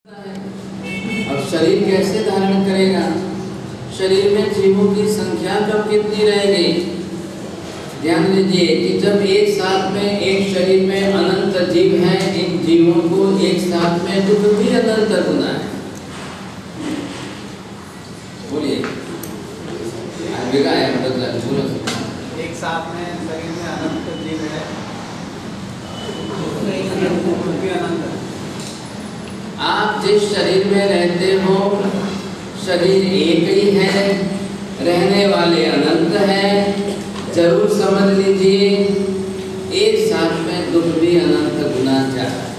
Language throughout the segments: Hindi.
अब शरीर कैसे धारण करेगा? शरीर में जीवों की संख्या कब कितनी रह गई? ध्यान दीजिए कि जब एक साथ में एक शरीर में अनंत जीव हैं, इन जीवों को एक साथ में दुख भी अनंत गुना है। बोलिए बोलो। एक साथ में शरीर में अनंत जीव है, भी अनंत है। आप जिस शरीर में रहते हो शरीर एक ही है, रहने वाले अनंत हैं। जरूर समझ लीजिए एक साथ में दुख भी अनंत गुना जाता है।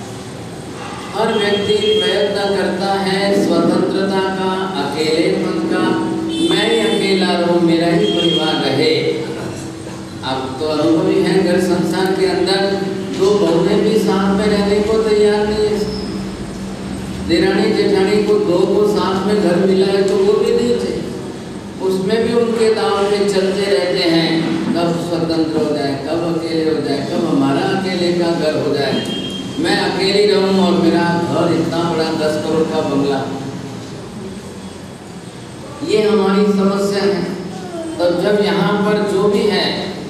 हर व्यक्ति प्रयत्न करता है स्वतंत्रता का, अकेलेपन का, मैं ही अकेला रहूं, मेरा ही परिवार रहे। अब तो अनुभवी है, घर संसार के अंदर दो बहुएं भी साथ में रहने को तैयार नहीं है। देरानी जेठानी को दो को साथ में घर मिला है तो वो भी नहीं चाहिए। उसमें भी उनके दाव पे चलते रहते हैं, कब स्वतंत्र हो जाए, कब अकेले हो जाए, कब हमारा अकेले का घर हो जाए, मैं अकेली रहूं और मेरा घर इतना बड़ा 10 करोड़ का बंगला। ये हमारी समस्या है। तब जब यहाँ पर जो भी है,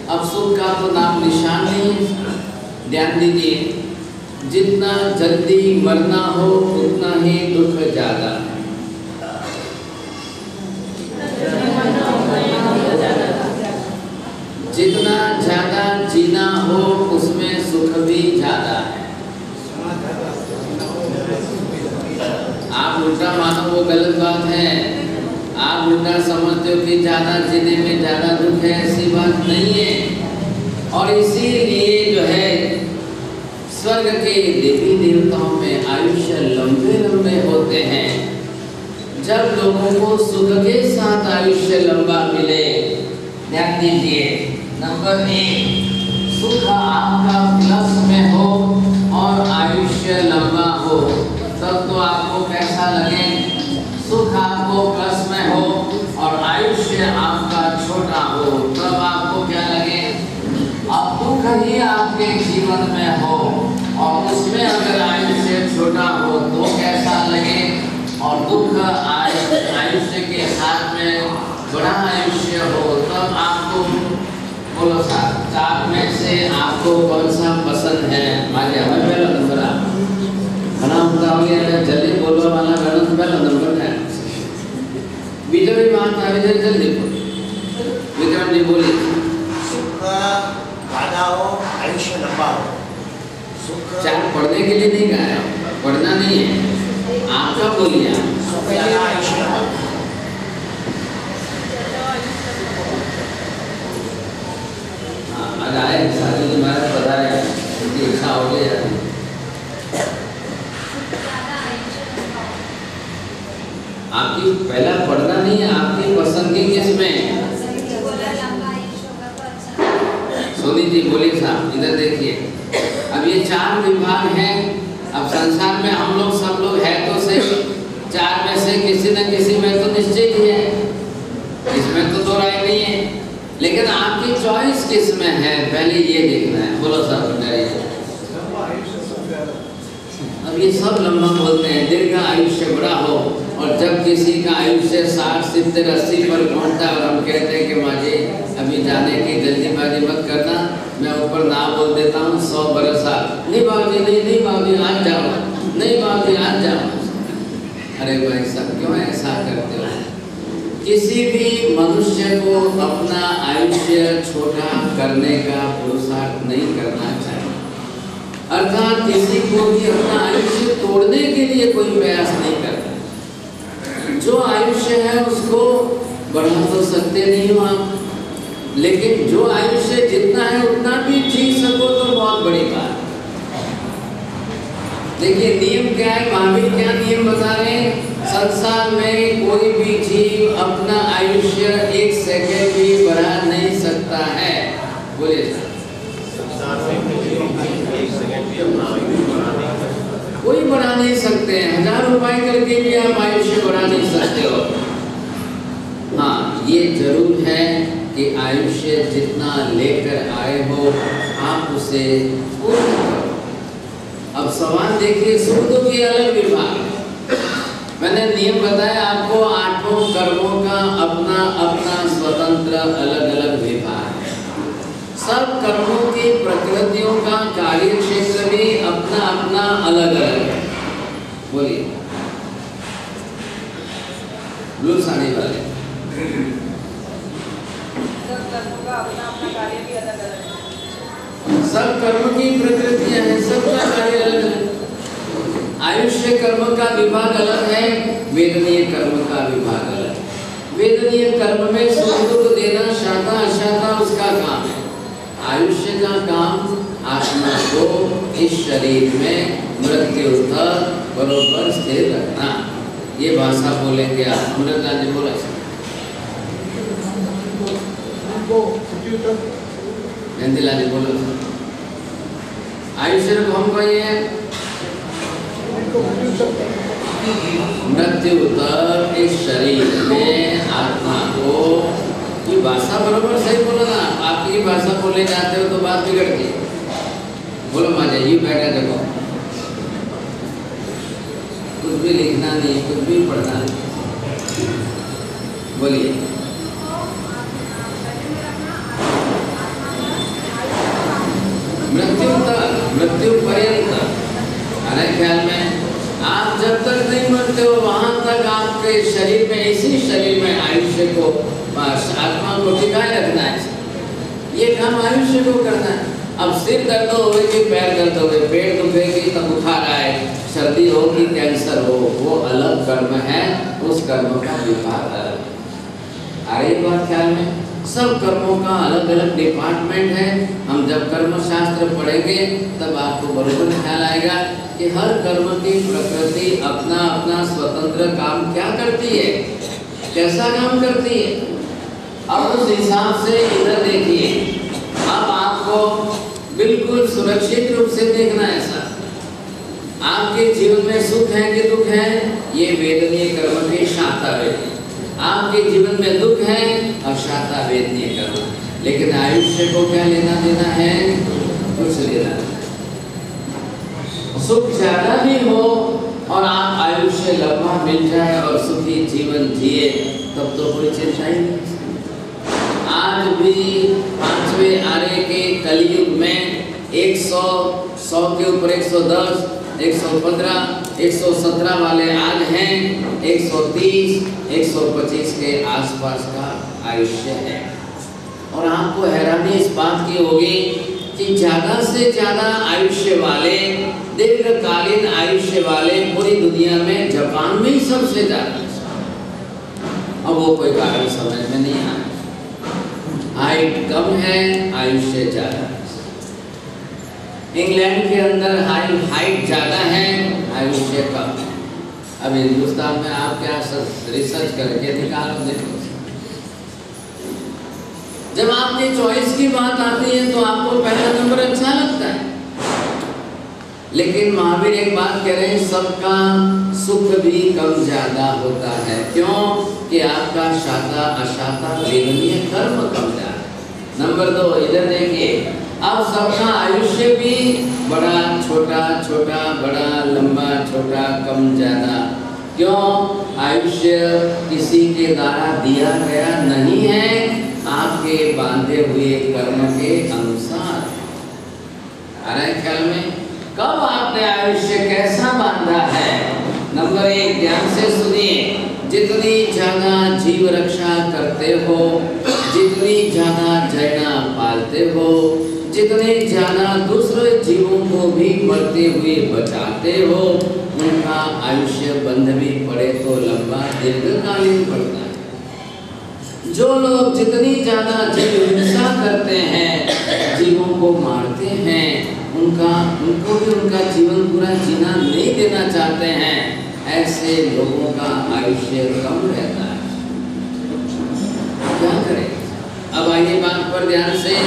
अब सुख का तो नाम निशान नहीं है। ध्यान दीजिए, जितना जल्दी मरना हो उतना ही दुख ज्यादा है। जितना ज्यादा जीना हो उसमें सुख भी ज्यादा है। आप उल्टा मानो वो गलत बात है। आप उल्टा समझते हो कि ज्यादा जीने में ज्यादा दुख है, ऐसी बात नहीं है। और इसीलिए जो है स्वर्ग के देवी देवताओं में आयुष्य लंबे लंबे होते हैं। जब लोगों को सुख के साथ आयुष्य लंबा मिले, ध्यान दीजिए, नंबर 1 सुख आपका प्लस में हो और आयुष्य लंबा हो, तब तो आपको कैसा लगे? सुख आपको प्लस में हो और आयुष्य आपका छोटा हो, तब आपको क्या लगे? अब दुख ही आपके जीवन में हो और उसमें अगर आयुष्य छोटा हो तो कैसा लगे? और दुख आयुष्य के साथ में बड़ा आयुष्य हो, तब आपको बोलो साहब, 4 में से आपको कौन सा पसंद है? मालिया हमें पहला नंबर आप खाना होता हो गया, जल्दी बोलो वाला गणों से पहला नंबर है। विजय बात है, विजय जल्दी बोलो। विक्रम जी बोलिए। सुख ज्यादा हो, आयुष्य लंबा हो। सुख चाहे पढ़ने के लिए नहीं कहा है, पढ़ना नहीं है, आपका बोलिए। सुख ज्यादा, आयुष्य लंबा। हाँ, आज आए साथी जी महाराज बता रहे हैं, उनकी इच्छा हो गई है। आपकी पहला पढ़ना नहीं है, आपकी पसंद की किसमें? सोनी जी बोलिए साहब, इधर देखिए। अब ये 4 विभाग हैं। अब संसार में हम लोग सब लोग है तो सही, 4 में से किसी न किसी में तो निश्चित ही है, इसमें तो 2 राय नहीं है। लेकिन आपकी चॉइस किस में है, पहले ये देखना है। बोलो साहब। अब ये सब लंबा बोलते हैं, दीर्घ आयुष्य बड़ा हो, और जब किसी का आयुष्य 60, 70, 80 पर पहुंचता है और हम कहते हैं कि माँ जी अभी जाने की जल्दीबाजी मत करना, मैं ऊपर ना बोल देता हूँ 100 बरस। नहीं बाबूजी, नहीं बाबूजी आज जाओ, नहीं बाबूजी आज जाओ। अरे भाई साहब क्यों ऐसा करते हो? किसी भी मनुष्य को अपना आयुष्य छोटा करने का पुरुषार्थ नहीं करना चाहिए। अर्थात किसी को भी अपना आयुष्य तोड़ने के लिए कोई प्रयास नहीं करता। जो आयुष्य है उसको बढ़ा तो सकते नहीं हो आप, लेकिन जो आयुष्य जितना है उतना भी जी सको तो बहुत बड़ी बात। देखिए नियम क्या है, महावीर क्या नियम बता रहे हैं? संसार में कोई भी जीव अपना आयुष्य 1 सेकंड भी बढ़ा नहीं सकता है। बोलिए कोई बढ़ा नहीं सकते हैं। 1000 रुपए करके भी आप आयुष्य बढ़ा नहीं सकते हो। हाँ, ये जरूर है कि आयुष्य जितना लेकर आए हो आप उसे पूर्ण करो। अब सवाल देखिए, सुख दुख के अलग विभाग। मैंने नियम बताया आपको, आठों कर्मों का अपना अपना स्वतंत्र अलग अलग विभाग है। सब कर्मों की प्रकृतियों का कार्य क्षेत्र भी अपना अपना अलग अलग है। बोलिए ब्लू साड़ी वाले। सब कर्मों का अपना अपना कार्य भी अलग अलग है। सब कर्म की प्रकृतियां हैं, सबका कार्य अलग है। आयुष्य कर्म का विभाग अलग है, वेदनीय कर्म का विभाग अलग है। वेदनीय कर्म में सुख दुख देना, शाखा अशाखा उसका काम है। आयुष्य का काम आत्मा को इस शरीर में मृत्यु तक बरोबर स्थिर रखना। ये भाषा बोलेंगे आप। अमृता जी बोला गंदिला जी बोलो। आयुष्य को हम कहिए मृत्यु तक इस शरीर में आत्मा को। ये भाषा बरोबर सही बोलो ना। आपकी भाषा बोले जाते हो तो बात बिगड़ती है। बोलो माँ जी, बैठा देखो, कुछ भी लिखना नहीं, कुछ भी पढ़ना नहीं। बोलिए मृत्यु तक, मृत्यु पर्यंत। हमारे ख्याल में आप जब तक नहीं मरते हो वहां तक आपके शरीर में, इसी शरीर में आयुष्य को, आत्मा को टिकाए रखना है। ये काम आयुष्य को करना है। अब सिर दर्द होगी, पैर दर्द हो, पेट दुखेगी तब बुखार आए, सर्दी हो कि कैंसर हो, वो अलग कर्म है। उस कर्म का विभाग अलग है। आ रही बात ख्याल में? सब कर्मों का अलग अलग डिपार्टमेंट है। हम जब कर्म शास्त्र पढ़ेंगे तब आपको बरोबर ख्याल आएगा कि हर कर्म की प्रकृति अपना अपना स्वतंत्र काम क्या करती है, कैसा काम करती है। अब उस हिसाब से इधर देखिए। अब आपको बिल्कुल सुरक्षित रूप से देखना है ऐसा। आपके जीवन में सुख है कि दुख है, ये वेदनीय कर्म की शाखा है। आपके जीवन में दुख है, अशाता वेदनीय कर्म। लेकिन आयुष्य को क्या लेना देना है? कुछ लेना। सुख ज्यादा भी हो और आप आयुष्य लंबा मिल जाए और सुखी जीवन जिए, तब तो कोई चिंता ही नहीं। आज भी 5वें आरे के कलयुग में 100, 100 के ऊपर 110, 115, 117 वाले आज हैं। 130, 125 के आसपास का आयुष्य है। और आपको हैरानी इस बात की होगी कि ज्यादा से ज्यादा आयुष्य वाले, दीर्घकालीन आयुष्य वाले पूरी दुनिया में जापान में ही सबसे ज्यादा। अब वो कोई कारण समझ में नहीं आया। हाइट कम है, आयुष्य ज्यादा। इंग्लैंड के अंदर हाइट ज्यादा है, आयुष्य कम है। अब हिंदुस्तान में आप क्या रिसर्च करके निकालो देखो। जब आपकी चॉइस की बात आती है तो आपको पहला नंबर अच्छा लगता है। लेकिन महावीर एक बात कह रहे हैं, सबका सुख भी कम ज्यादा होता है। क्यों? कि आपका शाखा अशाखा वेदनीय कर्म कम ज्यादा। नंबर 2 इधर देखिए। अब सबका आयुष्य भी बड़ा छोटा, छोटा बड़ा, लंबा छोटा, कम ज्यादा। क्यों? आयुष्य किसी के द्वारा दिया गया नहीं है, आपके बांधे हुए कर्म के अनुसार। आ रहा है ख्याल में? कब आपने आयुष्य कैसा बांधा है? नंबर 1 ध्यान से सुनिए। जितनी ज्यादा जीव रक्षा करते हो, जितनी ज्यादा जैना पालते हो, जितने ज्यादा दूसरे जीवों को भी मरते हुए बचाते हो, उनका आयुष्य बंध भी पड़े तो लंबा दीर्घकालीन पड़ता है। जो लोग जितनी ज्यादा जीव हिंसा करते हैं, जीवों को मारते हैं, उनको भी उनका जीवन पूरा जीना नहीं देना चाहते हैं, ऐसे लोगों का आयुष्य कम रहता है। क्या करें? अब आइए बात पर ध्यान से।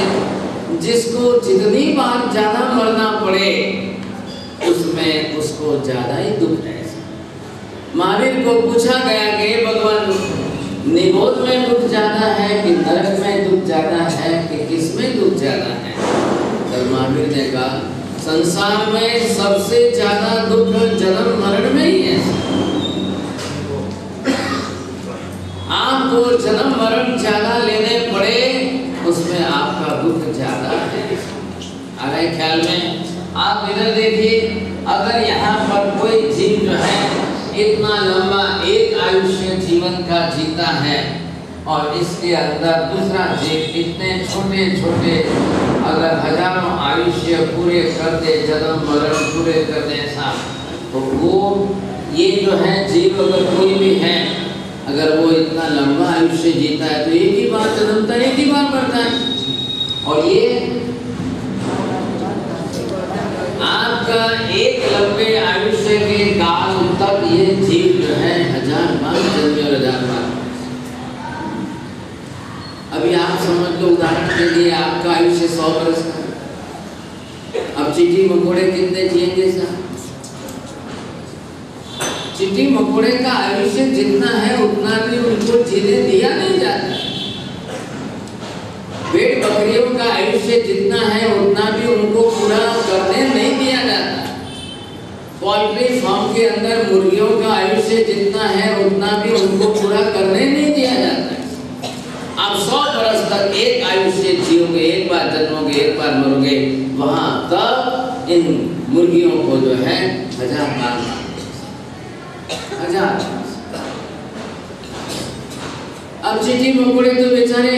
जिसको जितनी बार ज्यादा मरना पड़े, उसमें उसको ज्यादा ही दुख है। महावीर को पूछा गया कि भगवान, निबोध में दुख ज्यादा है कि नरक में दुख ज्यादा है कि किसमें दुख ज्यादा है? तब महावीर ने कहा, संसार में सबसे ज्यादा दुख जन्म मरण में ही है। वो जन्म मरण ज्यादा लेने पड़े उसमें आपका दुख ज्यादा है। आ रहे ख्याल में? आप इधर देखिए, अगर यहाँ पर कोई जीव जो है इतना लंबा एक आयुष्य जीवन का जीता है और इसके अंदर दूसरा जीव इतने छोटे छोटे अगर हजारों आयुष्य पूरे कर दे, जन्म मरण पूरे कर दे साहब, तो वो ये जो है जीव अगर कोई भी है, अगर वो इतना लंबा आयुष्य जीता है तो एक ही बार जन्मता है, एक ही बार मरता है। और ये आपका एक लंबे आयुष्य के काल तक ये जीव जो है 1000 बार जन्मे और 1000 बार। अभी आप समझ लो, उदाहरण के लिए आपका आयुष्य 100 वर्ष का है। अब चींटी मकोड़े कितने जिएंगे साहब? चींटी मकोड़े का आयुष्य जितना है उतना भी उनको जीने दिया नहीं जाता। भेड़ बकरियों का आयुष्य जितना है उतना भी उनको पूरा करने नहीं दिया जाता। पोल्ट्री फार्म के अंदर मुर्गियों का आयुष्य जितना है उतना भी उनको पूरा करने नहीं दिया जाता। आप 100 वर्ष तक एक आयुष्य जियोगे, एक बार जन्मोगे, एक बार मरोगे, वहां तब इन मुर्गियों को जो है 1000 बार 1000। अब चींटी मकोड़े तो बेचारे,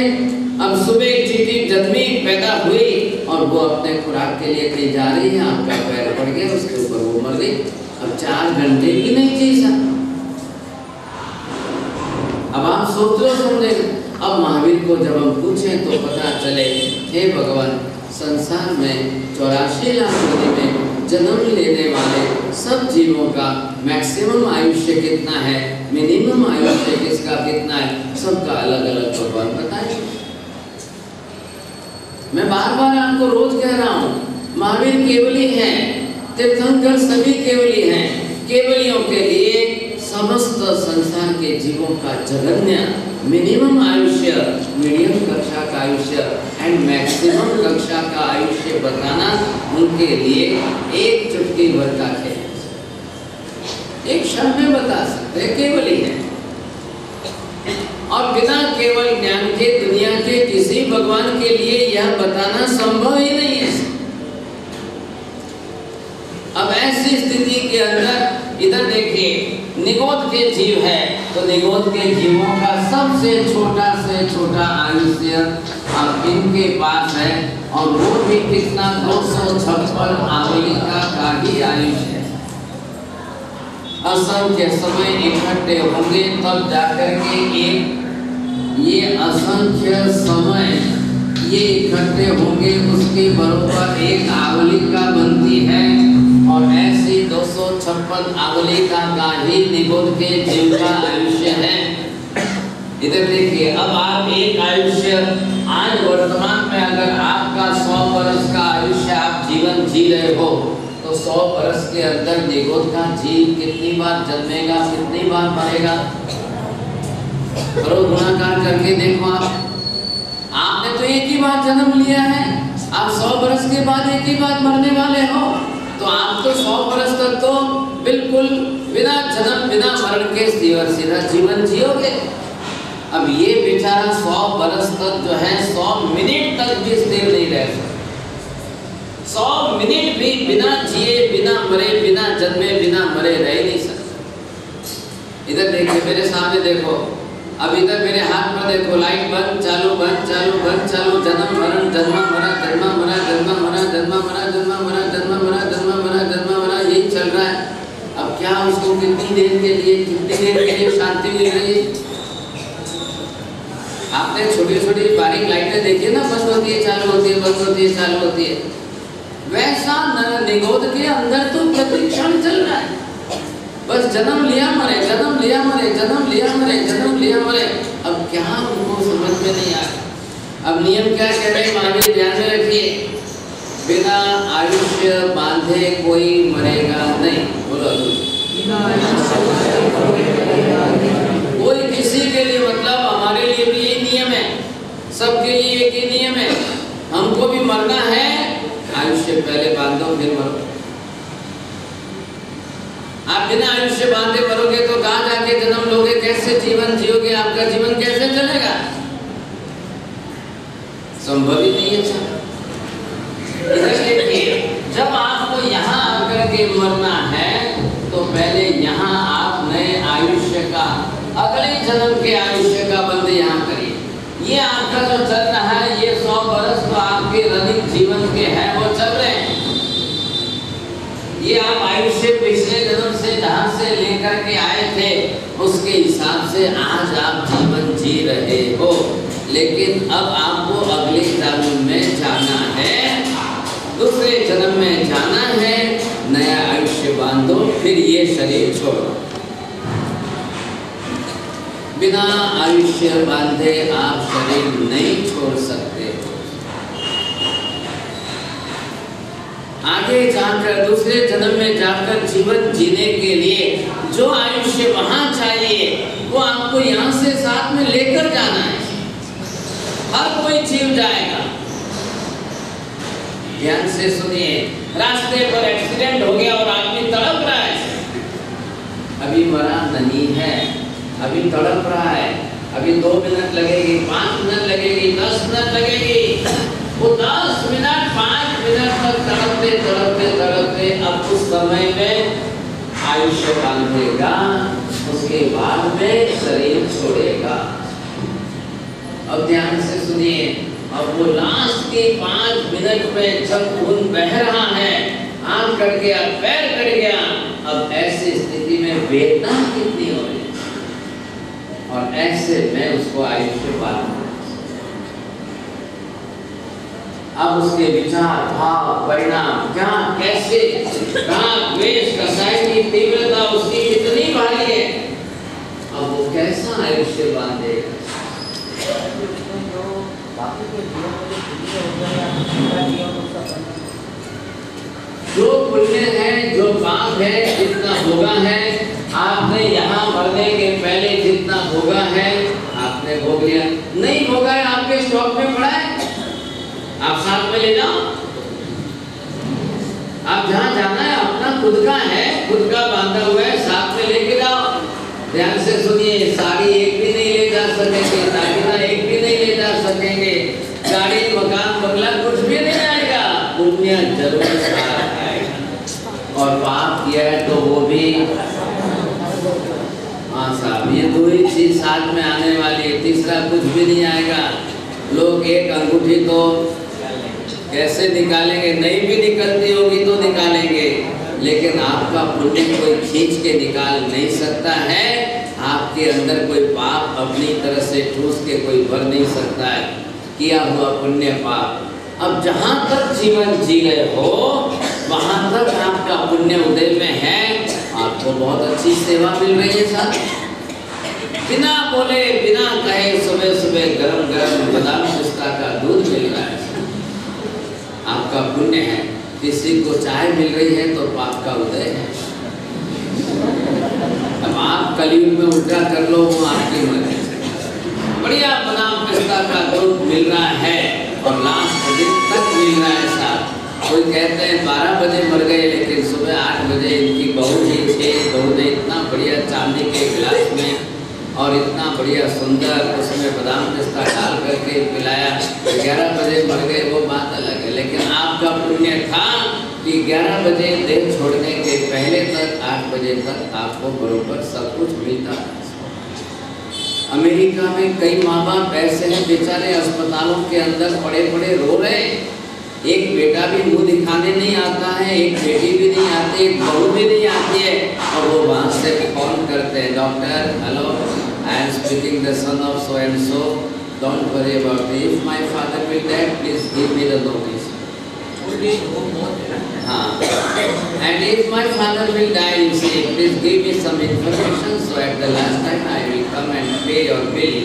अब सुबह एक चींटी जन्मी पैदा हुई और वो अपने खुराक के लिए कहीं जा रही है, आपका पैर पड़ गया उसके ऊपर, वो मर गई। अब 4 घंटे भी नहीं जी सकता। अब आप सोच लो, समझे। अब महावीर को जब हम पूछें तो पता चले, हे भगवान, संसार में 84 लाख योनि में जन्म लेने वाले सब जीवों का मैक्सिमम आयुष्य कितना है, मिनिमम आयुष्य किसका कितना है, सबका अलग अलग भगवान बताए। मैं बार बार आपको रोज कह रहा हूँ, महावीर केवली है, तीर्थंकर सभी केवली हैं। केवलियों के लिए समस्त संसार के जीवों का जगन्य मिनिमम आयुष्य, मीडियम कक्षा का आयुष्य एंड मैक्सिमम कक्षा का आयुष्य बताना उनके लिए एक चुटकी भर का खेल, एक शब्द में बता सकते, केवली है। और बिना केवल ज्ञान के दुनिया के किसी भगवान के लिए यह बताना संभव ही नहीं है। अब ऐसी स्थिति के अंदर इधर देखिए, निगोद के जीव है तो निगोद के जीवों का सबसे छोटा से छोटा आयुष्य अब इनके पास है और वो भी कितना 256 आवेलिका का ही आयुष्य है। असंख्य समय इकट्ठे होंगे तब जाकर के एक ये असंख्य समय ये इकट्ठे होंगे, उसके बरोबर एक आवलिका बनती है और ऐसी 256 आवलिका का ही निगोद के जीव का आयुष्य है। इधर देखिए, अब आप एक आयुष्य आज वर्तमान में अगर आपका 100 वर्ष का आयुष्य आप जीवन जी रहे हो तो 100 वर्ष के अंदर निगोद का जीव कितनी बार जन्मेगा, कितनी बार मरेगा? करो गुणाकार करके देखो। आपने तो एक ही बार जन्म लिया है, आप 100 वर्ष के बाद एक ही बार मरने वाले हो, तो आप तो 100 वर्ष तक तो बिल्कुल बिना जन्म बिना मरण के सीधा जीवन जियोगे। अब ये बेचारा 100 वर्ष तक जो है 100 मिनट तक भी स्थिर नहीं रह सकता। 100 मिनट भी बिना जिए, बिना मरे, बिना जन्मे, बिना मरे रह नहीं सकता। इधर देखिए, मेरे सामने देखो, अब इधर मेरे हाथ पर देखो, लाइट बंद चालू बंद चालू बंद चालू, जन्म मरण जन्म मरा जन्म मरा जन्म मरा जन्म मरा जन्म मरा जन्म मरा जन्म मरा जन्म मरा, यही चल रहा है। अब क्या उसको कितनी देर के लिए, कितनी देर के लिए शांति मिल रही है? आपने छोटी छोटी बारीक लाइटें देखी ना, बंद होती है चालू होती है, बंद होती है चालू होती है। वैसा निगोद के अंदर तो प्रतिक्षण चल रहा है, बस जन्म लिया मरे, जन्म लिया मरे, जन्म लिया मरे, जन्म लिया मरे। अब क्या उनको समझ में नहीं आया। अब नियम क्या कह रहे हैं महावीर, ध्यान में रखिए, बिना आयुष्य बांधे कोई मरेगा नहीं। बोलो, कोई किसी के लिए, मतलब हमारे लिए भी यही नियम है, सबके लिए एक ही नियम है। हमको भी मरना है, आयुष्य पहले बांधो फिर मरो। आप बिना आयुष्य बांधे मरोगे तो कहाँ जाके जन्म लोगे, कैसे जीवन जियोगे, आपका जीवन कैसे चलेगा? संभव ही नहीं है। देखिए, जब आपको यहाँ आकर के मरना है तो पहले यहाँ आप नए आयुष्य का, अगले जन्म के आयुष्य का बंद यहाँ करिए। ये आपका जो चल रहा है, ये 100 वर्ष तो आपके रनिंग जीवन के हैं, वो चल रहे हैं। ये आप आयुष्य पिछले जन्म से जहाँ से लेकर के आए थे उसके हिसाब से आज आप जीवन जी रहे हो, लेकिन अब आपको अगले जन्म में जाना है, दूसरे जन्म में जाना है, नया आयुष्य बांधो, फिर ये शरीर छोड़ो। बिना आयुष्य बांधे आप शरीर नहीं छोड़ सकते। आगे जाकर दूसरे जन्म में जाकर जीवन जीने के लिए जो आयुष्य वहां चाहिए वो आपको यहाँ से साथ में लेकर जाना है। हर कोई जीव जाएगा। ध्यान से सुनिए, रास्ते पर एक्सीडेंट हो गया और आदमी तड़प रहा है, अभी मरा नहीं है, अभी तड़प रहा है, अभी 2 मिनट लगेगी, 5 मिनट लगेगी, 10 मिनट लगेगी, वो 10 मिनट 5 मिनट तक तड़पते तड़पते तड़पते अब उस समय में आयुष्य बांधेगा, उसके बाद में शरीर छोड़ेगा। अब ध्यान से सुनिए, अब वो लास्ट के 5 मिनट में जब खून बह रहा है, आंख कट गया, पैर कट गया, अब ऐसी स्थिति में वेदना कितनी हो रही है, और ऐसे में उसको आयुष्य बांधना। अब उसके विचार, भाव, परिणाम क्या, कैसे, राग, द्वेष, कसाई की तीव्रता उसकी कितनी भारी है, अब वो कैसा आयुष्य बांधेगा। जो पुण्य है, जो पाप है, जितना भोगा है, आपने यहाँ मरने के पहले जितना भोगा है आपने भोग लिया। नहीं भोगा है, आपके स्टॉक में पड़ा है, आप साथ में ले जाओ। आप जहाँ जाना है अपना खुद का है, खुद का बांधा हुआ है, साथ में लेके जाओ। ध्यान से सुनिए, साड़ी एक भी नहीं ले जा सकेंगे, दागिना एक भी नहीं ले जा सकेंगे, गाड़ी, मकान, बंगला कुछ भी नहीं आएगा, पुण्य जरूर साथ आएगा। और पाप किया है तो वो भी, हाँ साहब, ये 2 ही चीज साथ में आने वाली है, तीसरा कुछ भी नहीं आएगा। लोग एक अंगूठी तो कैसे निकालेंगे, नहीं भी निकलती होगी तो निकालेंगे, लेकिन आपका पुण्य कोई खींच के निकाल नहीं सकता है। आपके अंदर कोई पाप अपनी तरह से ठूस के कोई भर नहीं सकता है, किया हुआ पुण्य पाप। अब जहाँ तक जीवन जी रहे हो वहाँ तक आपका पुण्य उदय में है, आपको बहुत अच्छी सेवा मिल रही है साहब। बिना बोले बिना कहे सुबह सुबह गरम गरम बादाम पिस्ता का दूध मिल रहा है, आपका पुण्य है। किसी को चाय मिल रही है तो पाप का उदय है। अब आप कलयुग में उल्टा कर लो, वो आपकी मर्जी। बढ़िया बादाम पिस्ता का दूध मिल रहा है और लास्ट दिन तक मिल रहा है साहब। कोई कहते हैं 12 बजे मर गए, लेकिन सुबह 8 बजे इनकी बहू ने, 6 बहू ने इतना बढ़िया चांदी के गिलास में और इतना बढ़िया सुंदर उसमें बादाम पिस्ता डाल करके पिलाया। 11 बजे मर गए, वो बात अलग है, लेकिन आपका पुण्य था कि 11 बजे देह छोड़ने के पहले तक 8 बजे तक आपको बरोबर सब कुछ मिलता। अमेरिका में कई माँ बाप ऐसे हैं बेचारे अस्पतालों के अंदर पड़े पड़े रो रहे हैं। एक बेटा भी मुंह दिखाने नहीं आता है, एक बेटी भी नहीं आती, एक बहू भी नहीं आती है, और वो वहाँ से फोन करते हैं, doctor hello, I am speaking the son of so and so, don't worry about it, if my father will dead please give me the notice. हाँ, and if my father will die you say please give me some information so at the last time I will come and pay your bill.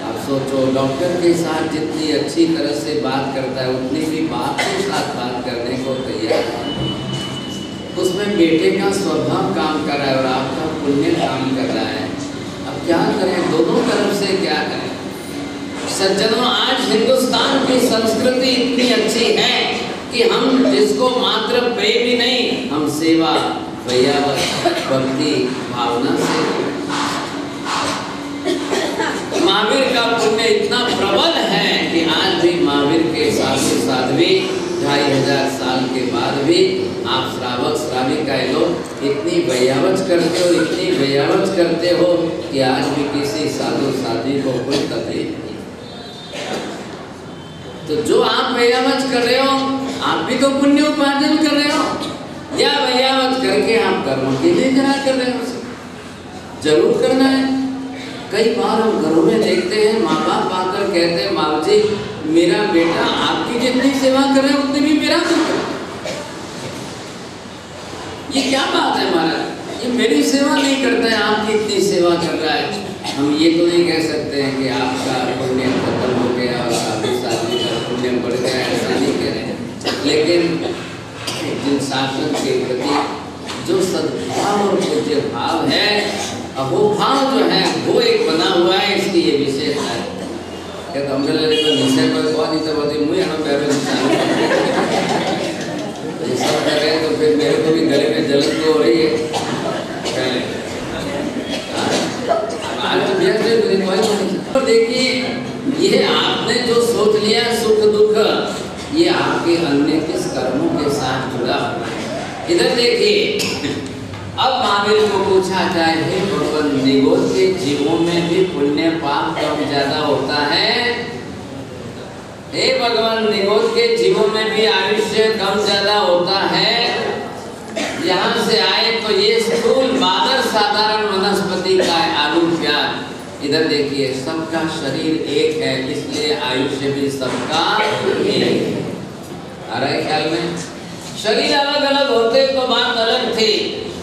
आप सोचो, डॉक्टर के साथ जितनी अच्छी तरह से बात करता है उतनी भी बाप के साथ बात करने को तैयार है। उसमें बेटे का स्वभाव काम कर रहा है और आपका पुण्य काम कर रहा है। अब क्या करें, दोनों तरफ से क्या करें। सज्जनों, आज हिंदुस्तान की संस्कृति इतनी अच्छी है कि हम जिसको मात्र प्रेम ही नहीं, हम सेवा, वैयावत भक्ति भावना से। महावीर का पुण्य इतना प्रबल है कि आज भी महावीर के साधु साध्वी 2500 साल के बाद भी आप श्रावक श्राविका लोग इतनी वैयावत करते हो, इतनी वैयावत करते हो कि आज भी किसी साधु साध्वी को कोई तकलीफ नहीं। तो जो आप वैयावत कर रहे हो आप भी तो पुण्य उपार्जन कर रहे हो, या वैयावत करके आप कर्म के लिए करा कर रहे हो? जरूर करना है। कई बार हम घरों में देखते हैं माँ बाप आकर कहते हैं माँ जी मेरा बेटा आपकी जितनी सेवा करे उतनी भी मेरा तो करे। ये क्या बात है महाराज, ये मेरी सेवा नहीं करता है, आपकी इतनी सेवा कर रहा है। हम ये तो नहीं कह सकते हैं कि आपका पुण्य खत्म हो गया और साधु साध्वी का पुण्य बढ़ गया, ऐसा नहीं कह रहे हैं। लेकिन जिन शासन के प्रति जो सद्भाव और पूज्य भाव है, वो भाव जो है वो एक बना हुआ है, इसकी ये विशेषता है। क्या तो हमने लगे तो निश्चय कोई कौन नहीं तो बोलते मुझे हम पैरों निशान तो ये सब कर रहे हैं, तो फिर मेरे को भी गले में जलन तो हो रही है पहले। आज तो व्यक्त है तो कोई तो देखिए ये आपने जो सोच लिया सुख दुख, ये आपके अन्य किस कर्मों के साथ जुड़ा हुआ है। इधर देखिए अब महावीर को पूछा जाए हे भगवान निगोद के जीवों में भी पुण्य पाप कम ज्यादा होता है? हे भगवान निगोद के जीवों में भी आयुष्य कम ज्यादा होता है? यहाँ से आए तो ये स्थूल बादर साधारण वनस्पति का आलू प्याज। इधर देखिए सबका शरीर एक है, इसलिए आयुष्य भी सबका एक। आ रहा है ख्याल में? शरीर अलग अलग होते तो बात अलग थी।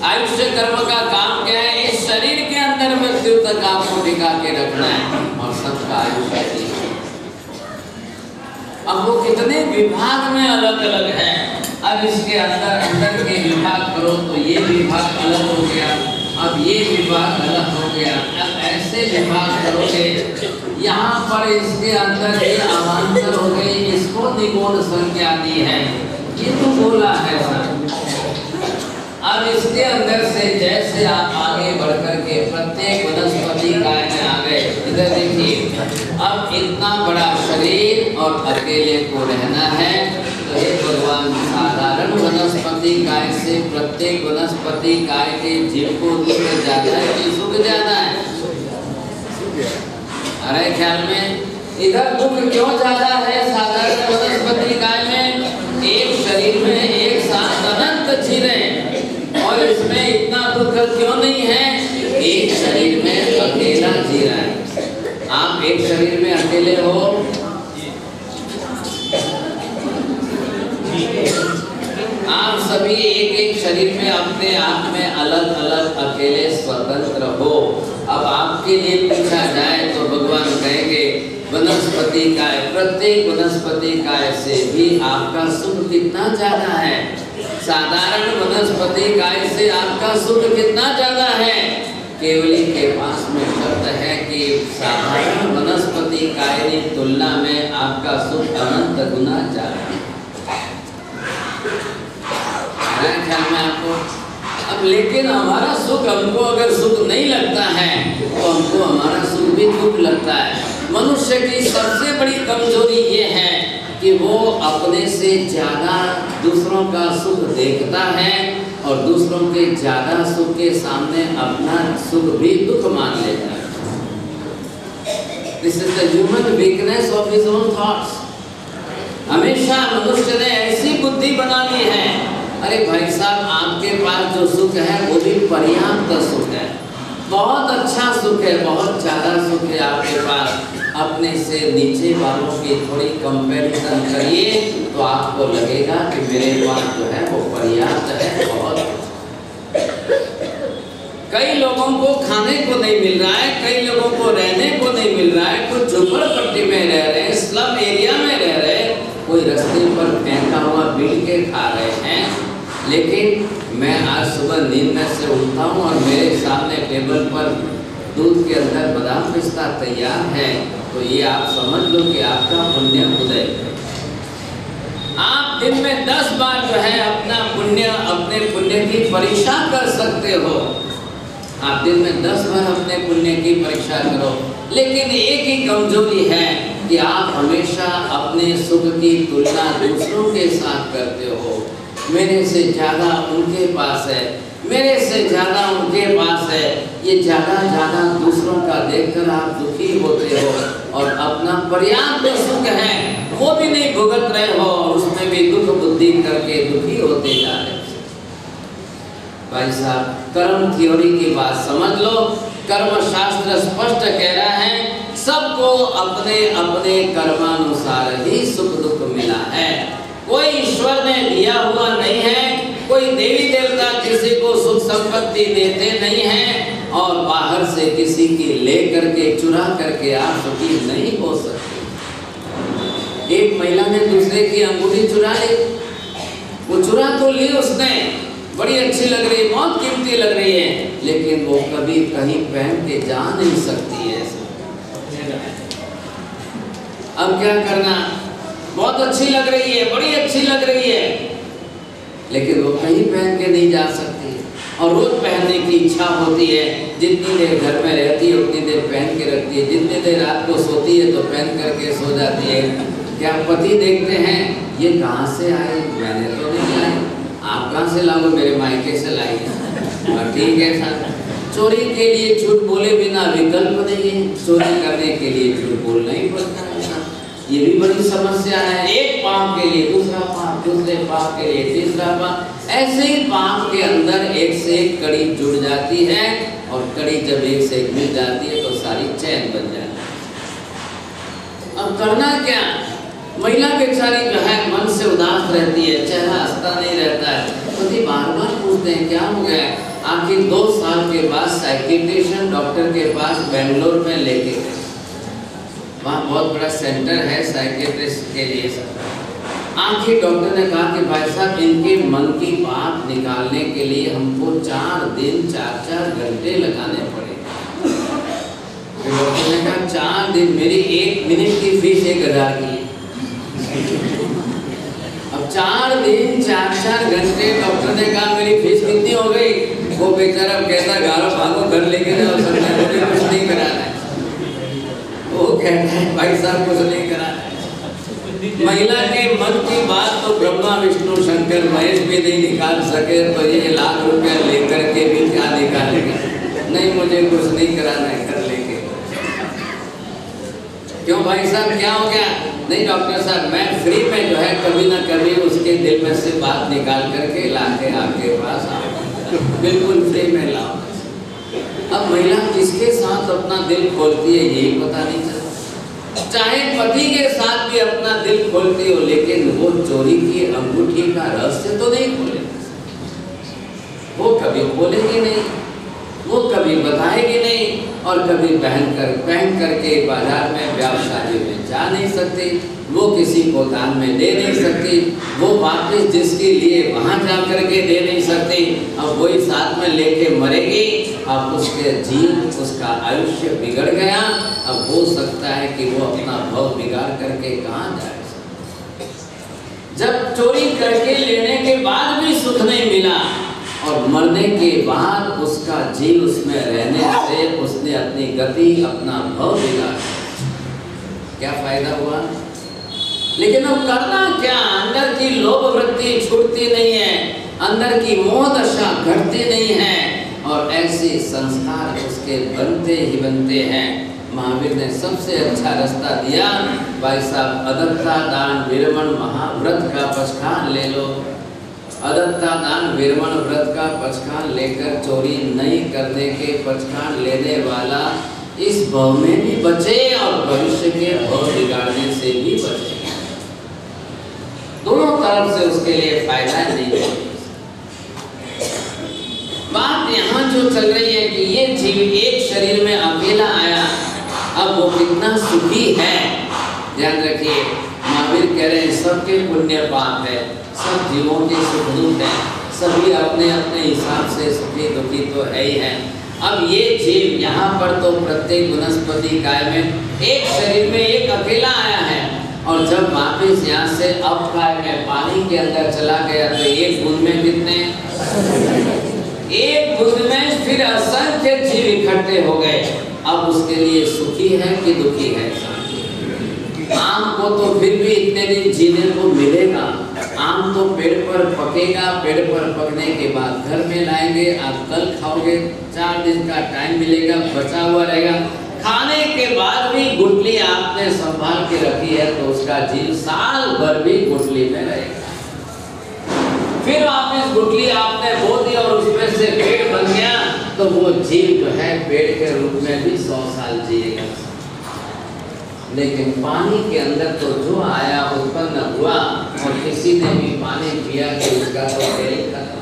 आयुष्य कर्म का काम क्या है? इस शरीर के अंदर मृत्यु तक आपको टिका के रखना है और सबका आयुष्य है। अब वो कितने विभाग में अलग अलग है, अब इसके अंदर के विभाग करो तो ये विभाग अलग हो गया, अब ये विभाग अलग हो गया, अब ऐसे विभाग करोगे यहाँ पर इसके अंदर ये अवान्तर हो गई, इसको निगुण संज्ञा दी है, ये तो बोला है सर। अब इसके अंदर से जैसे आप आगे बढ़कर के प्रत्येक वनस्पति काय में आ गए, इधर देखिए अब इतना बड़ा शरीर और अकेले को रहना है, तो हे भगवान साधारण वनस्पति काय से प्रत्येक वनस्पति काय के जीव को दुख ज्यादा है कि सुख ज्यादा है? अरे ख्याल में इधर दुख क्यों ज्यादा है साधारण वनस्पति काय में? एक शरीर में एक साथ अनंत जीवन और इसमें इतना दुख क्यों नहीं है? एक शरीर में अकेला जी रहा है। आप एक शरीर में अकेले हो, आप सभी एक एक शरीर में अपने आप में अलग अलग अकेले स्वतंत्र हो। अब आपके लिए पूछा जाए तो भगवान कहेंगे वनस्पति काय, प्रत्येक वनस्पति काय से भी आपका सुख कितना ज्यादा है? साधारण वनस्पति काय से आपका सुख कितना ज्यादा है? केवली के पास में शब्द है कि साधारण वनस्पति काय की तुलना में आपका सुख अनंत गुना ज्यादा है। ख्याल में आपको? अब लेकिन हमारा सुख, हमको अगर सुख नहीं लगता है तो हमको हमारा सुख भी दुख लगता है। मनुष्य की सबसे बड़ी कमजोरी ये है कि वो अपने से ज्यादा दूसरों का सुख देखता है और दूसरों के ज्यादा सुख के सामने अपना सुख भी दुख मान लेता है। This is the human weakness of his own thoughts. हमेशा मनुष्य ने ऐसी बुद्धि बना ली है, अरे भाई साहब आपके पास जो सुख है वो भी पर्याप्त सुख है, बहुत अच्छा सुख है, बहुत ज्यादा सुख है आपके पास। अपने से नीचे वालों की थोड़ी कंपैरिजन करिए तो आपको लगेगा कि मेरे पास जो है वो पर्याप्त है, बहुत। कई लोगों को खाने को नहीं मिल रहा है, कई लोगों को रहने को नहीं मिल रहा है, कुछ झोपड़पट्टी में रह रहे हैं, स्लम एरिया में रह रहे हैं, कोई रास्ते पर फेंका हुआ बीड़ के खा रहे हैं। लेकिन मैं आज सुबह नींद में से उठता हूँ और मेरे सामने टेबल पर दूध के अंदर बादाम पिस्ता तैयार है, तो ये आप समझ लो कि आपका पुण्य उदय है। आप दिन में 10 बार जो है अपने पुण्य की परीक्षा कर सकते हो। आप दिन में 10 बार अपने पुण्य की परीक्षा करो, लेकिन एक ही कमजोरी है कि आप हमेशा अपने सुख की तुलना दूसरों के साथ करते हो। मेरे से ज़्यादा उनके पास है, मेरे से ज़्यादा उनके पास है। ये ज़्यादा दूसरों का देखकर आप दुखी होते हो और अपना पर्याप्त सुख है वो भी नहीं भुगत रहे हो और उसमें भी दुख बुद्धि करके दुखी होते जा रहे हो। भाई साहब, कर्म थ्योरी की बात समझ लो। कर्म शास्त्र स्पष्ट कह रहा है सबको अपने अपने कर्मानुसार ही सुख दुख मिला है। कोई ईश्वर ने दिया हुआ नहीं है, कोई देवी देवता किसी को सुख संपत्ति देते नहीं हैं और बाहर से किसी की ले करके चुरा करके आप सुखी नहीं हो सकते। एक महिला ने दूसरे की अंगूठी चुरा ली, वो चुरा तो ली उसने, बड़ी अच्छी लग रही है, बहुत कीमती लग रही है, लेकिन वो कभी कहीं पहन के जा नहीं सकती है। अब क्या करना, बहुत अच्छी लग रही है, बड़ी अच्छी लग रही है, लेकिन वो कहीं पहन के नहीं जा सकती और रोज पहनने की इच्छा होती है। जितनी देर घर में रहती है उतनी देर पहन के रखती है, जितनी देर रात को सोती है तो पहन करके सो जाती है। क्या पति देखते हैं ये कहाँ से आए, मैंने तो नहीं लाई, आप कहाँ से लाओ, मेरे मायके से लाई। ठीक है सर, चोरी के लिए झूठ बोले बिना विकल्प नहीं है, चोरी करने के लिए झूठ बोलना ही पड़ता है। ये भी बड़ी समस्या है। एक पाप के लिए दूसरा पाप, दूसरे पाप के लिए तीसरा पाप, ऐसे ही पाप के अंदर एक से एक कड़ी जुड़ जाती है और कड़ी जब एक से एक मिल जाती है तो सारी चैन बन जाती है। अब करना क्या, महिला बेचारी जो है मन से उदास रहती है, चेहरा हंसता नहीं रहता है। पति बार बार पूछते हैं क्या हो गया। आखिर 2 साल के बाद साइकियाट्रिशियन डॉक्टर के पास बेंगलोर में लेके गए। वहाँ बहुत बड़ा सेंटर है साइकियाट्रिस्ट के लिए। आखिर डॉक्टर ने कहा कि भाई साहब इनके मन की बात निकालने के लिए हमको 4 दिन 4-4 घंटे लगाने पड़े। डॉक्टर ने कहा 4 दिन, मेरी 1 मिनट की फीस 1000 की है। अब 4 दिन 4-4 घंटे, डॉक्टर ने कहा मेरी फीस कितनी हो गई। वो बेचारा कहता गारो भागो घर लेके जाओ, मुझे कुछ नहीं कराना है। वो कहता है भाई साहब कुछ नहीं कराना है। महिला के मन की बात तो ब्रह्मा विष्णु शंकर महेश भी नहीं निकाल सके, तो ये 1 लाख रुपया लेकर के भी क्या निकालेगा। नहीं मुझे कुछ नहीं कराना है, घर लेके। क्यों भाई साहब क्या हो गया। नहीं डॉक्टर साहब मैं फ्री में जो है कभी ना कभी उसके दिल में से बात निकाल करके लाके आपके पास आऊँ, बिल्कुल फ्री में लाओ। अब महिला किसके साथ अपना दिल खोलती है यही पता नहीं चलता। चाहे पति के साथ भी अपना दिल खोलती हो, लेकिन वो चोरी की अंगूठी का रहस्य तो नहीं खोलेगी, वो कभी खोलेगी नहीं, वो कभी बताएगी नहीं और कभी पहन करके बाजार में व्यवसाय में जा नहीं सकती, वो किसी को दान में दे नहीं सकती, वो वापस जिसके लिए वहाँ जा करके दे नहीं सकती। अब वही साथ में लेके मरेगी, अब उसके जीवन उसका आयुष्य बिगड़ गया। अब हो सकता है कि वो अपना भव बिगाड़ करके कहाँ जाए। जब चोरी करके लेने के बाद भी सुख नहीं मिला और मरने के बाद उसका जीव उसमें रहने से उसने अपनी गति अपना भव बिगाड़ा, क्या फायदा हुआ। लेकिन अब करना क्या, अंदर की लोभ वृत्ति छूटती नहीं है, अंदर की मोह दशा घटती नहीं है और ऐसे संस्कार उसके बनते ही बनते हैं। महावीर ने सबसे अच्छा रास्ता दिया, भाई साहब अदत्ता दान विरमण महाव्रत का पचखान ले लो। अदत्ता दान विरमण व्रत का पचखान लेकर चोरी नहीं करने के पचखान लेने वाला इस भव में भी बचे और भविष्य के भव बिगाड़ने से भी बचे। दोनों तरफ से उसके लिए फायदा नहीं है। बात यहाँ जो चल रही है कि ये जीव एक शरीर में अकेला आया, अब वो कितना सुखी है। ध्यान रखिए, महावीर कह रहे हैं सबके पुण्य पाप है, सब जीवों के सुख दुख है, सभी अपने अपने हिसाब से सुखी दुखी तो है ही है। अब ये जीव यहाँ पर तो प्रत्येक वनस्पति काय में एक शरीर में एक अकेला आया है और जब वापिस यहाँ से अब का मैं पानी के अंदर चला गया तो एक बूंद में कितने, एक बूंद में फिर असंख्य जीव इकट्ठे हो गए। अब उसके लिए सुखी है कि दुखी है? आम को तो फिर भी इतने दिन जीने को मिलेगा। आम तो पेड़ पर पकेगा, पेड़ पर पकने के बाद घर में लाएंगे, आप कल खाओगे, 4 दिन का टाइम मिलेगा, बचा हुआ रहेगा। खाने के बाद भी गुठली आपने संभाल के रखी है तो उसका जीव साल भर भी गुठली में रहेगा। फिर वापिस गुठली आपने बो दी और उसमें से पेड़ बन गया तो वो जीव जो है पेड़ के रूप में भी 100 साल जिएगा। लेकिन पानी के अंदर तो जो आया उत्पन्न हुआ और किसी ने भी पानी पिया कि उसका तो खेल खत्म।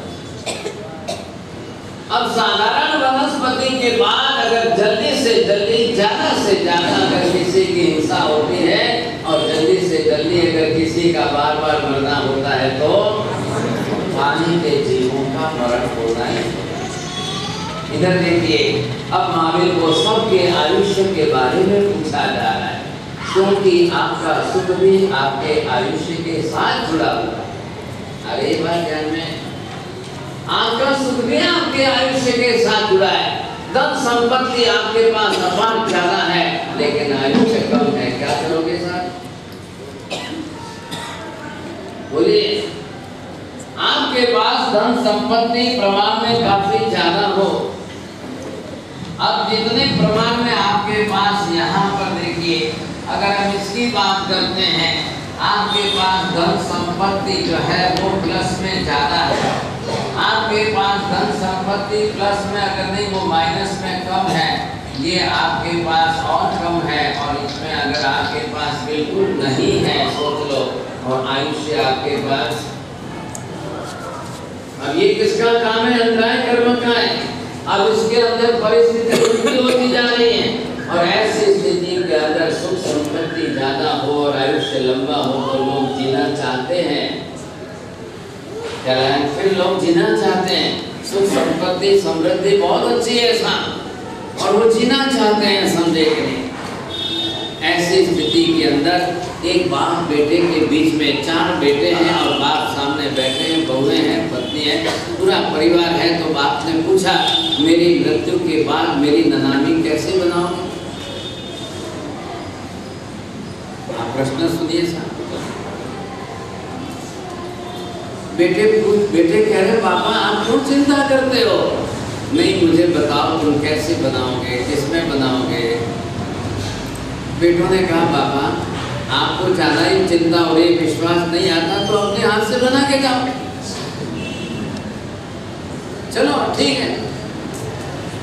अब साधारण वनस्पति के बाद अगर जल्दी से जल्दी, ज्यादा से ज्यादा अगर किसी की हिंसा होती है और जल्दी से जल्दी अगर किसी का बार बार मरना होता है तो पानी के जीवों का मरण होना है। इधर देखिए, अब महावीर को सबके आयुष्य के बारे में पूछा जा रहा है क्योंकि आपका सुख भी आपके आयुष्य के साथ जुड़ा हुआ है। अरे ये बात ध्यान में, आपका सुख भी आपके आयुष्य के साथ जुड़ा है। धन संपत्ति आपके पास अपार ज्यादा है लेकिन आयुष्य कम है, क्या करोगे साहब? बोलिए, आपके पास धन संपत्ति प्रमाण में काफी ज्यादा हो, अब जितने प्रमाण में आपके पास यहाँ पर देखिए, अगर हम इसकी बात करते हैं, आपके पास धन संपत्ति जो है वो प्लस में ज्यादा है। आपके पास धन संपत्ति प्लस में अगर नहीं वो माइनस में कम है, ये आपके पास और कम है। और इसमें अगर आपके पास बिल्कुल नहीं है, सोच लो, और आयुष्य आपके पास, अब ये किसका काम है? अंतराय कर्म का है। अब इसके अंदर परिस्थिति उल्टी होती जा रही है और ऐसी स्थिति के अंदर सुख संपत्ति ज्यादा हो और आयुष्य लंबा हो तो लोग जीना चाहते हैं। क्या है? फिर लोग जीना चाहते हैं, सुख संपत्ति समृद्धि बहुत अच्छी है ऐसा, और वो जीना चाहते हैं, समझे कि नहीं? ऐसी स्थिति के अंदर एक बाप बेटे के बीच में 4 बेटे हैं और बाप सामने बैठे हैं, बहुएं हैं, पत्नी है, पूरा परिवार है। तो बाप ने पूछा, मेरी मृत्यु के बाद मेरी ननामी कैसे बनाओगे? आप प्रश्न सुनिए साहब। बेटे कह रहे, पापा आप क्यों चिंता करते हो? नहीं, मुझे बताओ तुम कैसे बनाओगे, किसमें बनाओगे? बेटों ने कहा, पापा आपको ज्यादा ही चिंता हो रही, विश्वास नहीं आता तो अपने हाथ से बना के जाओ। चलो ठीक है।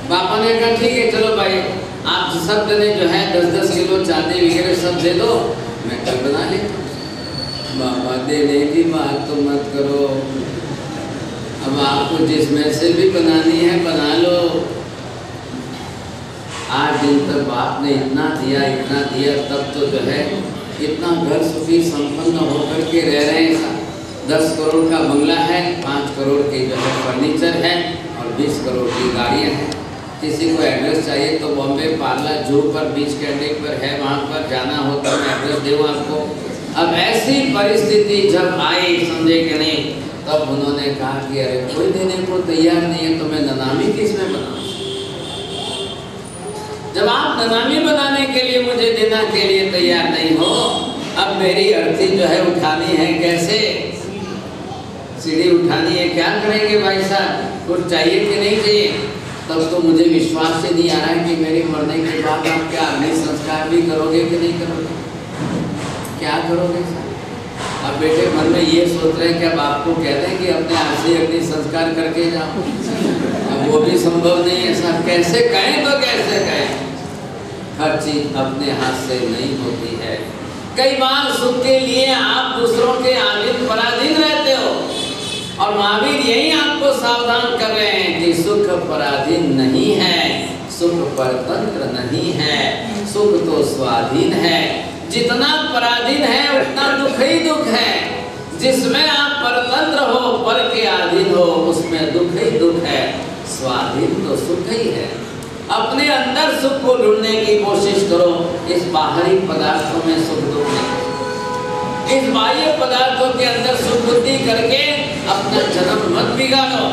पापा ने कहा ठीक है, चलो भाई आप सब जने जो है 10-10 किलो चांदी वगैरह सब दे दो, मैं कल बना लेता। बाबा देने की बात तो मत करो, अब आपको जिसमें से भी बनानी है बना लो। 8 दिन तक बाप ने इतना दिया, तब तो जो है इतना घर सुखी संपन्न होकर के रह रहे हैं। 10 करोड़ का बंगला है, 5 करोड़ के जो है फर्नीचर है और 20 करोड़ की गाड़ियाँ हैं। किसी को एड्रेस चाहिए तो बॉम्बे पार्ला जू पर बीच कैंडी पर है, वहाँ पर जाना हो तो मैं एड्रेस दूँ आपको। अब ऐसी परिस्थिति जब आई, समझे कि नहीं, तब उन्होंने कहा कि अरे कोई देने को तैयार नहीं है तो मैं ननामी किस में बनाऊँ? जब आप ननामी बनाने के लिए मुझे देना के लिए तैयार नहीं हो, अब मेरी अर्थी जो है उठानी है कैसे? सीढ़ी उठानी है, क्या करेंगे भाई साहब? कुछ चाहिए कि नहीं चाहिए? तब तो मुझे विश्वास से नहीं आ रहा है कि मेरे मरने के बाद आप क्या अग्नि संस्कार भी करोगे कि नहीं करोगे? क्या करोगे साहब? अब बेटे मन में ये सोच रहे हैं कि अब आपको कह दें कि अपने हाथ से अग्नि संस्कार करके जाओ, अब वो भी संभव नहीं है साहब। कैसे कहें तो कैसे कहें? हर चीज अपने हाथ से नहीं होती है। कई बार सुख के लिए आप दूसरों के अधीन पराधीन रहते हो, और महावीर यही आपको सावधान कर रहे हैं कि सुख पराधीन नहीं है, सुख परतंत्र नहीं है, सुख तो स्वाधीन है। जितना पराधीन है उतना दुख ही दुख है। जिसमें आप परतंत्र हो, पर के अधीन हो, उसमें दुख ही दुख है। स्वाधीन तो सुख ही है। अपने अंदर सुख को ढूंढने की कोशिश करो, इस बाहरी पदार्थों में सुख दुख नहीं। इस बाह्य पदार्थों के अंदर सुख बुद्धि करके अपना जन्म मत बिगाड़ो।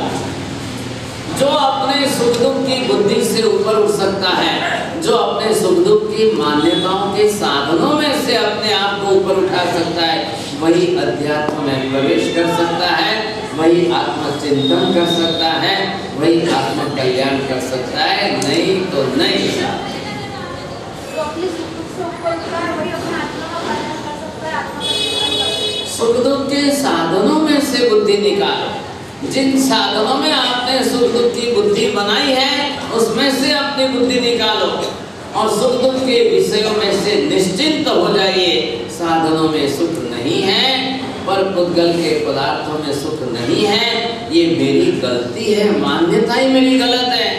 जो अपने सुख दुख की बुद्धि से ऊपर उठ सकता है, जो अपने सुख दुख की मान्यताओं के साधनों में से अपने आप को ऊपर उठा सकता है, वही अध्यात्म में प्रवेश कर सकता है, वही आत्मचिंतन कर सकता है, वही आत्म कल्याण कर सकता है, नहीं तो नहीं। सुख दुख के साधनों में से बुद्धि निकालो। जिन साधनों में आपने सुख दुख की बुद्धि बनाई है, उसमें से अपनी बुद्धि निकालो और सुख दुख के विषयों में से निश्चिंत हो जाइए। साधनों में सुख नहीं है, पर पुद्गल के पदार्थों में सुख नहीं है, ये मेरी गलती है, मान्यता ही मेरी गलत है।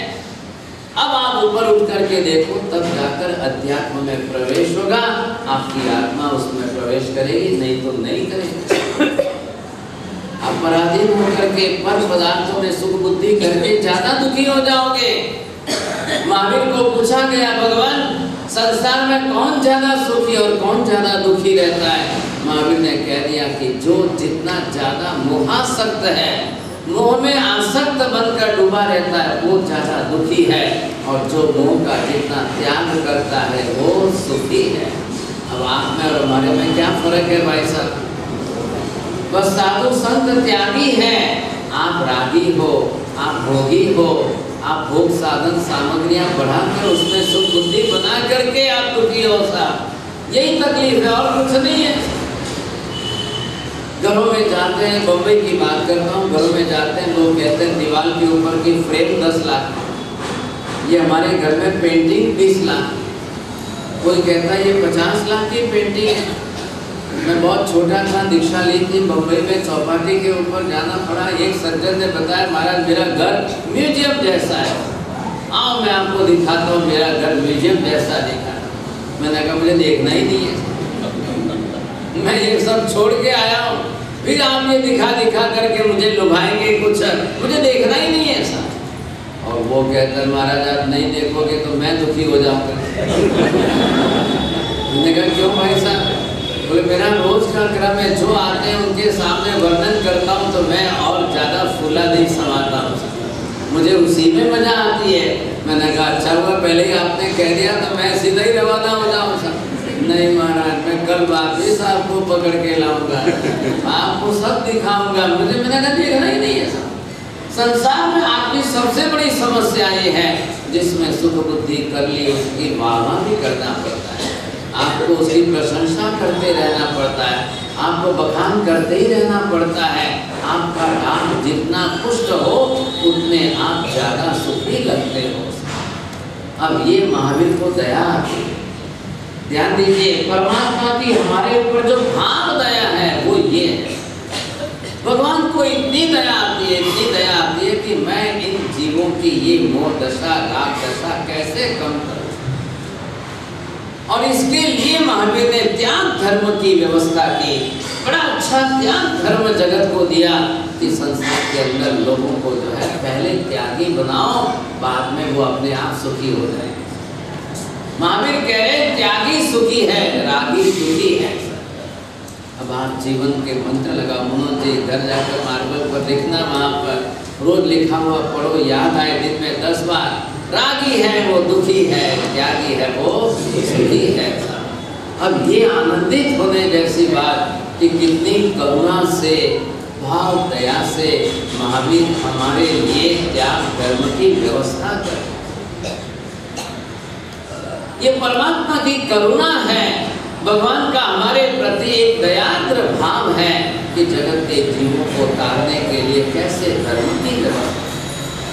अब आप ऊपर उठ करके देखो, तब जाकर अध्यात्म में प्रवेश होगा, आपकी आत्मा उसमें प्रवेश करेगी, नहीं तो नहीं करेगी। आप पराधीन होकर के पर पदार्थों में सुख बुद्धि करके ज्यादा दुखी हो जाओगे। महावीर को पूछा गया, भगवान संसार में कौन ज्यादा सुखी और कौन ज्यादा दुखी रहता है? महावीर ने कह दिया कि जो जितना ज्यादा मोहासक्त है, मोह में आसक्त बनकर डूबा रहता है, वो ज्यादा दुखी है, और जो मोह का जितना त्याग करता है वो सुखी है। अब आप में और हमारे में क्या फर्क है भाई साहब? बस साधु संत त्यागी है, आप रागी हो, आप भोगी हो, आप भोग साधन सामग्रियां बढ़ाकर उसमें सुख बुद्धि बना करके आप दुखी हो साहब। यही तकलीफ है और कुछ नहीं है। घरों में जाते हैं, बम्बई की बात करता हूँ, घरों में जाते हैं, लोग कहते हैं दीवार के ऊपर की फ्रेम 10 लाख, ये हमारे घर में पेंटिंग 20 लाख, कोई कहता है ये 50 लाख की पेंटिंग है। मैं बहुत छोटा था, दीक्षा ली थी, बम्बई में चौपाटी के ऊपर जाना पड़ा। एक सज्जन ने बताया, महाराज मेरा घर म्यूजियम जैसा है, आओ मैं आपको दिखाता हूँ मेरा घर म्यूजियम जैसा दिखा। मैंने कहा मुझे देखना ही नहीं है, मैं ये सब छोड़ के आया हूँ, फिर आप ये दिखा दिखा करके मुझे लुभाएंगे, कुछ मुझे देखना ही नहीं है ऐसा। और वो कहता है महाराज आप नहीं देखोगे तो मैं दुखी हो जाऊंगा। मैंने कहा क्यों भाई साहब? बोले मेरा रोज का क्रम है, जो आते हैं उनके सामने वर्णन करता हूँ तो मैं और ज़्यादा फूला नहीं समाता हूँ, मुझे उसी में मजा आती है। मैंने कहा अच्छा हुआ पहले ही आपने कह दिया तो मैं सीधा ही रवाना हो जाऊँ सर। नहीं महाराज मैं कल वापिस आपको पकड़ के लाऊंगा, आपको सब दिखाऊंगा, मुझे मैंने कहा देखना ही नहीं है सर। संसार में आपकी सबसे बड़ी समस्या ये है, जिसमें सुख बुद्धि कर ली उसकी वाह भी करना पड़ता है, आपको उसकी प्रशंसा करते रहना पड़ता है, आपको बखान करते ही रहना पड़ता है। आपका आप जितना पुष्ट हो उतने आप ज़्यादा सुखी लगते हो। अब ये महावीर को दया आती है। ध्यान दीजिए, परमात्मा की हमारे ऊपर जो भाव दया है वो ये है। भगवान को इतनी दया आती है, इतनी दया आती है कि मैं इन जीवों की ये मोह दशा राग दशा कैसे कम करूं। और इसके लिए महावीर ने त्याग धर्म की व्यवस्था की। बड़ा अच्छा त्याग धर्म जगत को दिया कि संसार के अंदर लोगों को जो है पहले त्यागी बनाओ, बाद में वो अपने आप सुखी हो जाए। महावीर कह रहे त्यागी सुखी है, रागी दुखी है। अब आप जीवन के मंत्र लगाओ, मनोज जी घर जाकर मार्बल पर लिखना, वहाँ पर रोज लिखा हुआ पढ़ो, याद आए दिन में 10 बार। रागी है वो दुखी है, त्यागी है वो सुखी है। अब ये आनंदित होने जैसी बात कि कितनी करुणा से, भाव दया से महावीर हमारे लिए त्याग धर्म की व्यवस्था कर। ये परमात्मा की करुणा है, भगवान का हमारे प्रति एक दयाद्र भाव है कि जगत के जीवों को तारने के लिए कैसे धर्म की व्यवस्था।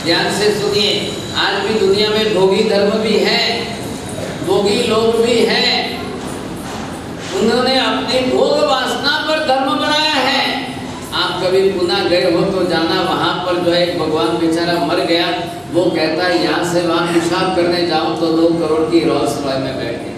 ध्यान से सुनिए, आज भी दुनिया में भोगी धर्म भी है, भोगी लोग भी हैं, उन्होंने अपनी भोग वासना पर धर्म बनाया है। आप कभी पुणे गए हो तो जाना, वहाँ पर जो एक भगवान बेचारा मर गया, वो कहता है यहाँ से वहाँ पेशाब करने जाऊँ तो 2 करोड़ की रोल्स रॉय में बैठ गए।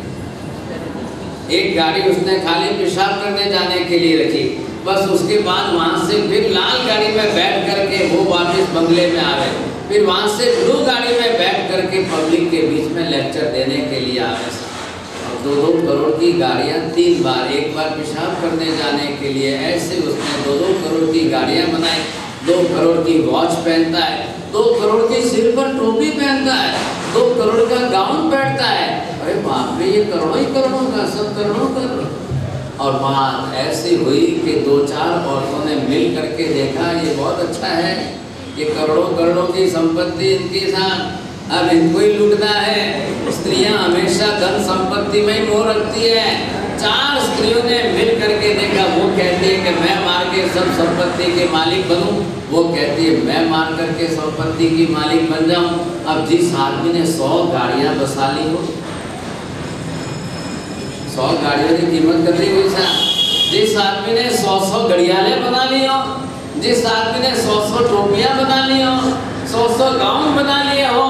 एक गाड़ी उसने खाली पेशाब करने जाने के लिए रखी, बस उसके बाद वहाँ से फिर लाल गाड़ी में बैठ करके वो वापस बंगले में आ गए, फिर वहाँ से ब्लू गाड़ी में बैठ करके पब्लिक के बीच में लेक्चर देने के लिए आ गए। और 2-2 करोड़ की गाड़ियाँ 3 बार, एक बार पेशाब करने जाने के लिए, ऐसे उसने 2-2 करोड़ की गाड़ियाँ बनाई। 2 करोड़ की वॉच पहनता है, 2 करोड़ की सिर पर टोपी पहनता है, 2 करोड़ का गाउन पहनता है। अरे बाप रे, ये करोड़ों ही करोड़ों का, सब करोड़ों करोड़। और बात ऐसी हुई कि 2-4 औरतों ने मिल करके देखा ये बहुत अच्छा है, ये करोड़ों करोड़ों की संपत्ति इनके साथ, अब इनको ही लूटना है। स्त्रियां हमेशा धन संपत्ति में ही मोह रखती है। 4 स्त्रियों ने मिल करके देखा, वो कहती है कि मैं मार के सब संपत्ति के मालिक बनूं, वो कहती है मैं मार करके संपत्ति की मालिक बन जाऊं। अब जिस आदमी ने 100 गाड़ियां बसा ली हो, 100 गाड़ियों की कीमत कर दी हुई सा, जिस आदमी ने 100 घड़ियालें बना ली हो, जिस आदमी ने 100 टोपियां बना ली हो, 100 गाउन बना लिए हो,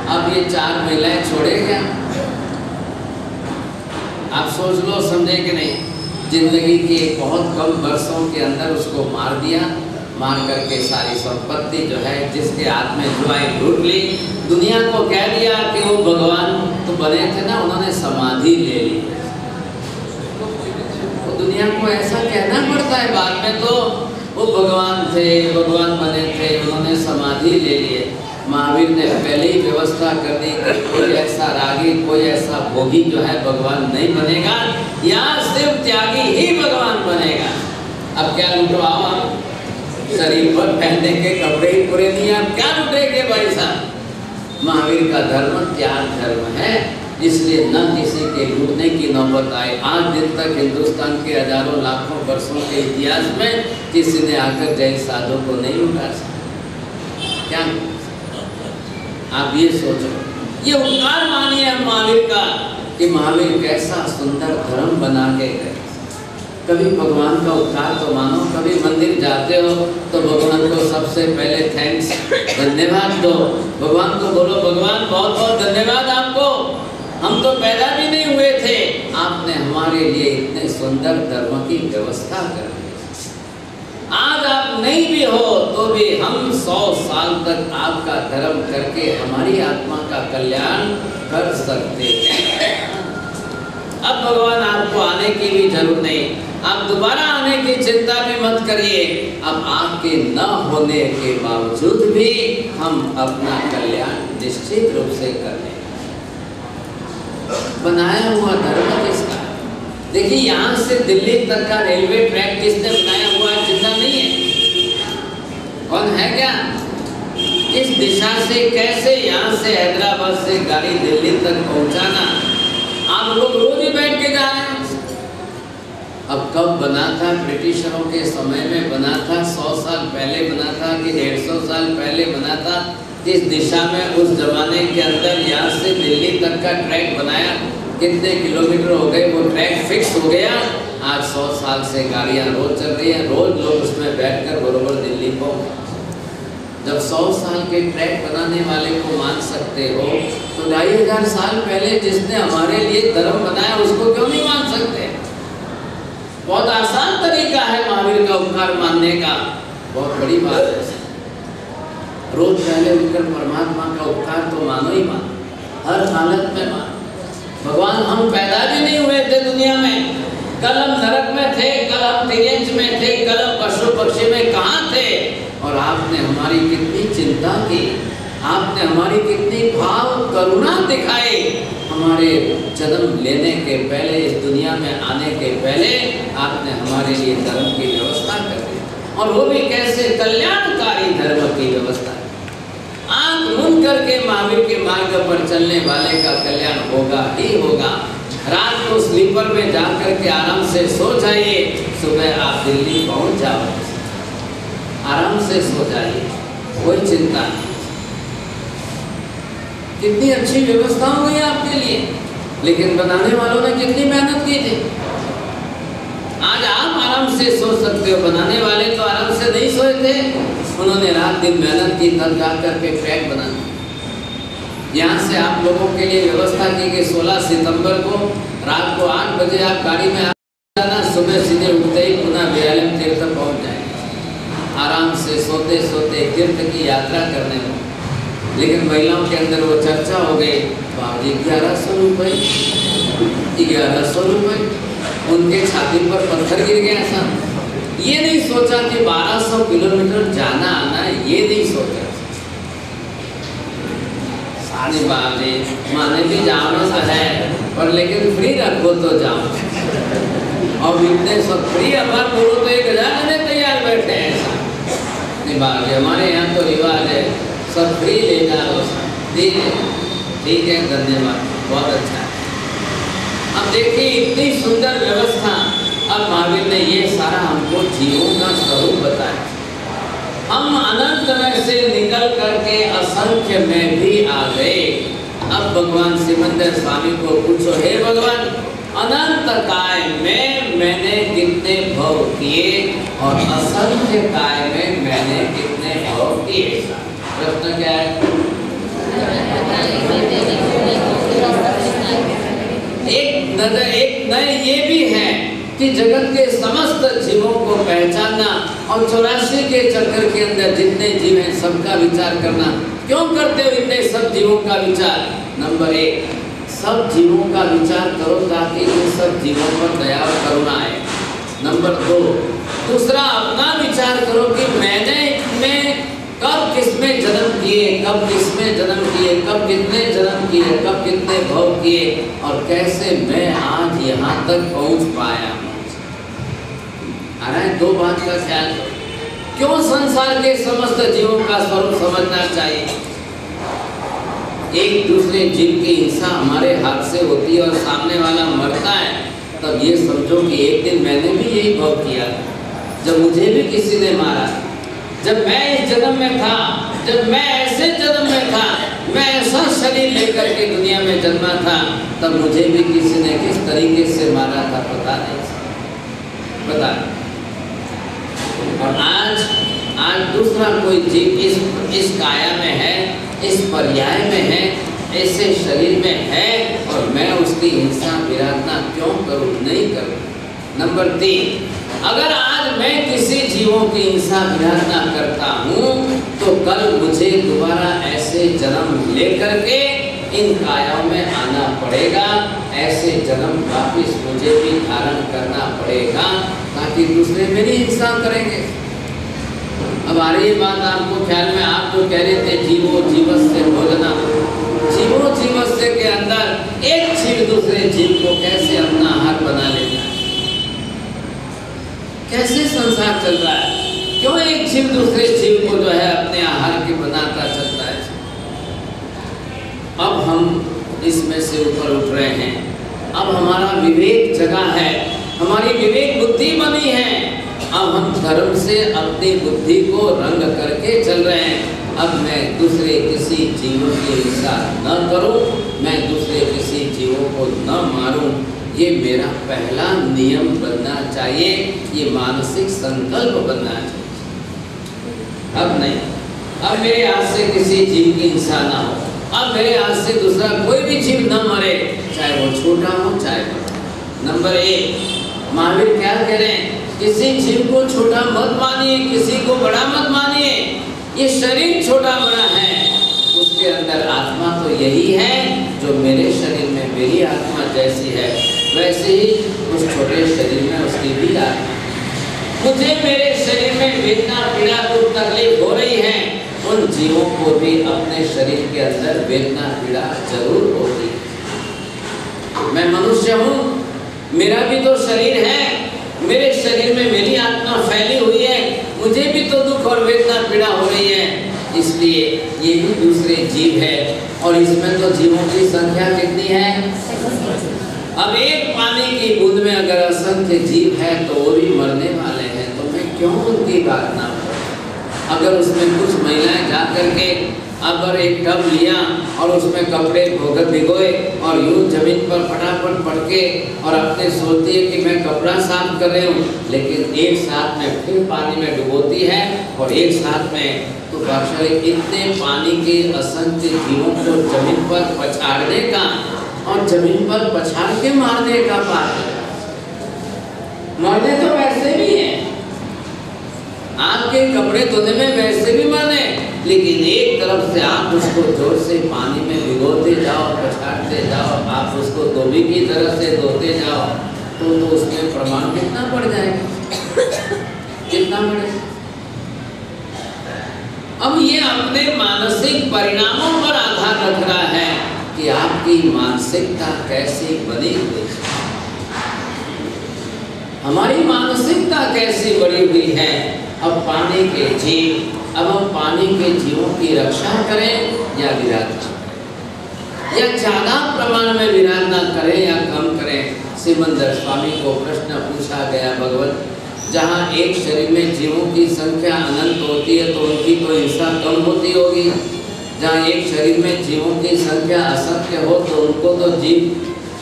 अब ये 4 महिलाएं छोड़े क्या? आप सोच लो, समझे कि नहीं? जिंदगी के बहुत कम वर्षों के अंदर उसको मार दिया, मार करके सारी संपत्ति जो है जिसके हाथ में जो आई लूट ली। दुनिया को कह दिया कि वो भगवान तो बने थे ना, उन्होंने समाधि ले ली। तो दुनिया को ऐसा कहना पड़ता है बाद में, तो वो भगवान थे, भगवान बने थे, उन्होंने समाधि ले लिए। महावीर ने पहले ही व्यवस्था कर दी कि कोई ऐसा रागी, कोई ऐसा भोगी जो है भगवान नहीं बनेगा, यहाँ सिर्फ त्यागी ही भगवान बनेगा। अब क्या लुटवाओ आप? शरीर पर पहनने के कपड़े ही पूरे नहीं, आप क्या लुटेंगे भाई साहब? महावीर का धर्म त्याग धर्म है, इसलिए न किसी के लूटने की नौबत आए। आज दिन तक हिंदुस्तान के हजारों लाखों वर्षों के इतिहास में किसी ने आकर जैन साधु को नहीं लूटा सकता। क्या आप ये सोचो, ये उपकार मानिए महावीर का कि महावीर कैसा सुंदर धर्म बना के गए। कभी भगवान का उपकार तो मानो, कभी मंदिर जाते हो तो भगवान को सबसे पहले थैंक्स, धन्यवाद दो। भगवान को बोलो, भगवान बहुत बहुत धन्यवाद आपको, हम तो पैदा भी नहीं हुए थे, आपने हमारे लिए इतने सुंदर धर्म की व्यवस्था कर दी। आज आप नहीं भी हो तो भी हम 100 साल तक आपका धर्म करके हमारी आत्मा का कल्याण कर सकते हैं। अब भगवान आपको आने की भी जरूरत नहीं, आप दोबारा आने की चिंता भी मत करिए। अब आपके न होने के बावजूद भी हम अपना कल्याण निश्चित रूप से कर लेंगे। बनाया हुआ धर्म किसका? देखिए, यहाँ से दिल्ली तक का रेलवे ट्रैक किसने बनाया हुआ है? जिंदा नहीं है। कौन है क्या? इस दिशा से कैसे यहाँ से हैदराबाद से गाड़ी दिल्ली तक पहुँचाना, आप लोग रोज ही बैठ के जा रहे हैं। अब कब बना था? ब्रिटिशरों के समय में बना था, 100 साल पहले बना था कि 150 साल पहले बना था। इस दिशा में उस जमाने के अंदर यहाँ से दिल्ली तक का ट्रैक बनाया, कितने किलोमीटर हो गए, वो ट्रैक फिक्स हो गया। आज 100 साल से गाड़ियाँ रोज चल रही हैं, रोज लोग उसमें बैठकर बरोबर दिल्ली पहुँच। जब 100 साल के ट्रैक बनाने वाले को मान सकते हो, तो 2500 साल पहले जिसने हमारे लिए धर्म बनाया उसको क्यों नहीं मान सकते? बहुत आसान तरीका है महावीर का उपकार मानने का, बहुत बड़ी बात है। रोज पहले उठकर परमात्मा का उपकार तो मानो ही मानो, हर हालत में मानो। भगवान, हम पैदा भी नहीं हुए थे दुनिया में, कल हम नरक में थे, कल हम तिर्यंच में थे, कल हम पशु पक्षी में कहाँ थे, और आपने हमारी कितनी चिंता की, आपने हमारी कितनी भाव करुणा दिखाई। हमारे जन्म लेने के पहले, इस दुनिया में आने के पहले आपने हमारे लिए धर्म की व्यवस्था कर दी, और वो भी कैसे? कल्याणकारी धर्म की व्यवस्था। आंख मूंद करके महावीर के मार्ग पर चलने वाले का कल्याण होगा ही होगा। रात को स्लीपर में जा करके आराम से सो जाइए, सुबह आप दिल्ली पहुंच जाओ, आराम से सो जाइए, कोई चिंता नहीं। कितनी अच्छी व्यवस्था हो गई आपके लिए, लेकिन बनाने वालों ने कितनी मेहनत की थी। आज आप आराम से सो सकते हो, बनाने वाले तो आराम से नहीं सोए थे, उन्होंने रात दिन मेहनत की, तब जा करके ट्रैक बना। यहाँ से आप लोगों के लिए व्यवस्था की कि 16 सितंबर को रात को 8 बजे आप गाड़ी में आना, सुबह सीधे उठते ही पुनः विरालम तीर्थ पहुँच जाए। आराम से सोते सोते तीर्थ की यात्रा करने को लेकिन महिलाओं के अंदर वो चर्चा हो गई, बाबू 1100 रुपये, 1100 रुपये, उनके छाती पर पत्थर गिर गया था। ये नहीं सोचा कि 1200 किलोमीटर जाना आना, ये नहीं सोचा। सारी बातें माने भी जाना तो है, पर लेकिन फ्री रखो तो जाओ। और इतने सब फ्री अबार बोलो तो 1000 में तैयार बैठे हैं। ऐसा निभाग हमारे यहाँ तो रिवाज है, सब फ्री ले जाओ, ठीक है, धन्यवाद, बहुत अच्छा है। अब देखिए इतनी सुंदर व्यवस्था, अब महावीर ने ये सारा हमको जीवों का स्वरूप बताया। हम अनंत में से निकल करके असंख्य में भी आ गए। अब भगवान सिमंदर स्वामी को पूछो, हे भगवान, अनंत काय में मैंने कितने भव किए और असंख्य काय में मैंने कितने भव किए? प्रश्न क्या है? एक नए ये भी है कि जगत के समस्त जीवों को पहचानना और 84 के चक्कर के अंदर जितने जीव हैं सबका विचार करना। क्यों करते हो इतने सब जीवों का विचार? नंबर 1, सब जीवों का विचार करो ताकि इन सब जीवों पर दया और करुणा आए। नंबर 2, दूसरा अपना विचार करो कि मैंने कब किसमें जन्म किए, कब किसमें जन्म किए, कब कितने जन्म किए, कब कितने भव किए और कैसे मैं आज यहाँ तक पहुँच पाया। आ रहा है? 2 बात का ख्याल करो। क्यों संसार के समस्त जीवों का स्वरूप समझना चाहिए? एक दूसरे जीव की हिंसा हमारे हाथ से होती है और सामने वाला मरता है, तब ये समझो कि एक दिन मैंने भी यही भव किया, जब मुझे भी किसी ने मारा। जब मैं इस जन्म में था, जब मैं ऐसे जन्म में था, मैं ऐसा शरीर लेकर के दुनिया में जन्मा था, तब मुझे भी किसी ने किस तरीके से मारा था पता नहीं, पता। और आज दूसरा कोई जीव इस काया में है, इस पर्याय में है, ऐसे शरीर में है और मैं उसकी हिंसा विराधना क्यों करूं? नहीं करूं। नंबर 3, अगर आज मैं किसी जीवों की हिंसा विराधना करता हूँ तो कल मुझे दोबारा ऐसे जन्म लेकर के इन कायाओं में आना पड़ेगा, ऐसे जन्म वापिस मुझे भी धारण करना पड़ेगा ताकि दूसरे मेरी हिंसा करेंगे। अब आ रही बात आपको ख्याल में? आप तो कह रहे थे जीवो जीवस्य भोजना, जीवो जीवस्य के अंदर एक जीव दूसरे जीव को कैसे अपना आहार बना लेता है? कैसे संसार चल रहा है? क्यों एक जीव दूसरे जीव को जो है अपने आहार के बनाता चलता है? अब हम इसमें से ऊपर उठ रहे हैं, अब हमारा विवेक जगा है, हमारी विवेक बुद्धि बनी है। अब हम धर्म से अपनी बुद्धि को रंग करके चल रहे हैं। अब मैं दूसरे किसी जीवों की हिंसा न करूं, मैं दूसरे किसी जीवों को न मारूं, ये मेरा पहला नियम बनना चाहिए, ये मानसिक संकल्प बनना चाहिए। अब नहीं, अब मेरे हाथ से किसी जीव की हिंसा ना हो, अब मेरे हाथ से दूसरा कोई भी जीव न मरे, चाहे वो छोटा हो चाहे बड़ा। नंबर 1, महावीर क्या कह रहे हैं? किसी जीव को छोटा मत मानिए, किसी को बड़ा मत मानिए। ये शरीर छोटा बड़ा है, उसके अंदर आत्मा तो यही है जो मेरे शरीर में मेरी आत्मा जैसी है वैसे ही उस छोटे शरीर में उसकी भी आत्मा। मुझे मेरे शरीर में वेदना पीड़ा दुख तकलीफ हो रही है, उन जीवों को भी अपने शरीर के अंदर वेदना पीड़ा जरूर होगी। मैं मनुष्य हूँ, मेरा भी तो शरीर है, मेरे शरीर में मेरी आत्मा फैली हुई है, मुझे भी तो दुख और वेदना पीड़ा हो रही है, इसलिए ये भी दूसरे जीव है। और इसमें तो जीवों की संख्या कितनी है? अब एक पानी की बूंद में अगर असंख्य जीव है तो वो भी मरने वाले हैं, तो मैं क्यों उनकी बात ना करूं? अगर उसमें कुछ महिलाएं जा करके अगर एक टब लिया और उसमें कपड़े भिगोए और यूं जमीन पर फटाफट पड़ के और अपने सोचती है कि मैं कपड़ा साफ कर रही हूँ, लेकिन एक साथ में फिर पानी में डुबोती है और एक साथ में, तो इतने पानी के असंख्य जीवों को जमीन पर पछाड़ने का और जमीन पर पछाड़ के मारने का पाप है। मरने तो वैसे भी है, आपके कपड़े धोने में वैसे भी मरने, लेकिन एक तरफ से आप उसको जोर से पानी में भिगोते जाओ, पछाड़ते जाओ, आप उसको धोबी की तरह से धोते जाओ, तो उसमें प्रमाण कितना बढ़ जाएगा, कितना बढ़ेगा। अब ये अपने मानसिक परिणामों पर आधार रख रहा है कि आपकी मानसिकता कैसी बनी हुई है, हमारी मानसिकता कैसी बनी हुई है। अब पानी के जीव, अब हम पानी के जीवों की रक्षा करें या विराट ना करें, या ज्यादा प्रमाण में विराट ना करें या कम करें। सिमंदर स्वामी को प्रश्न पूछा गया, भगवत जहाँ एक शरीर में जीवों की संख्या अनंत होती है तो उनकी तो हिंसा कम होती होगी, जहाँ एक शरीर में जीवों की संख्या असंख्य हो तो उनको तो जीव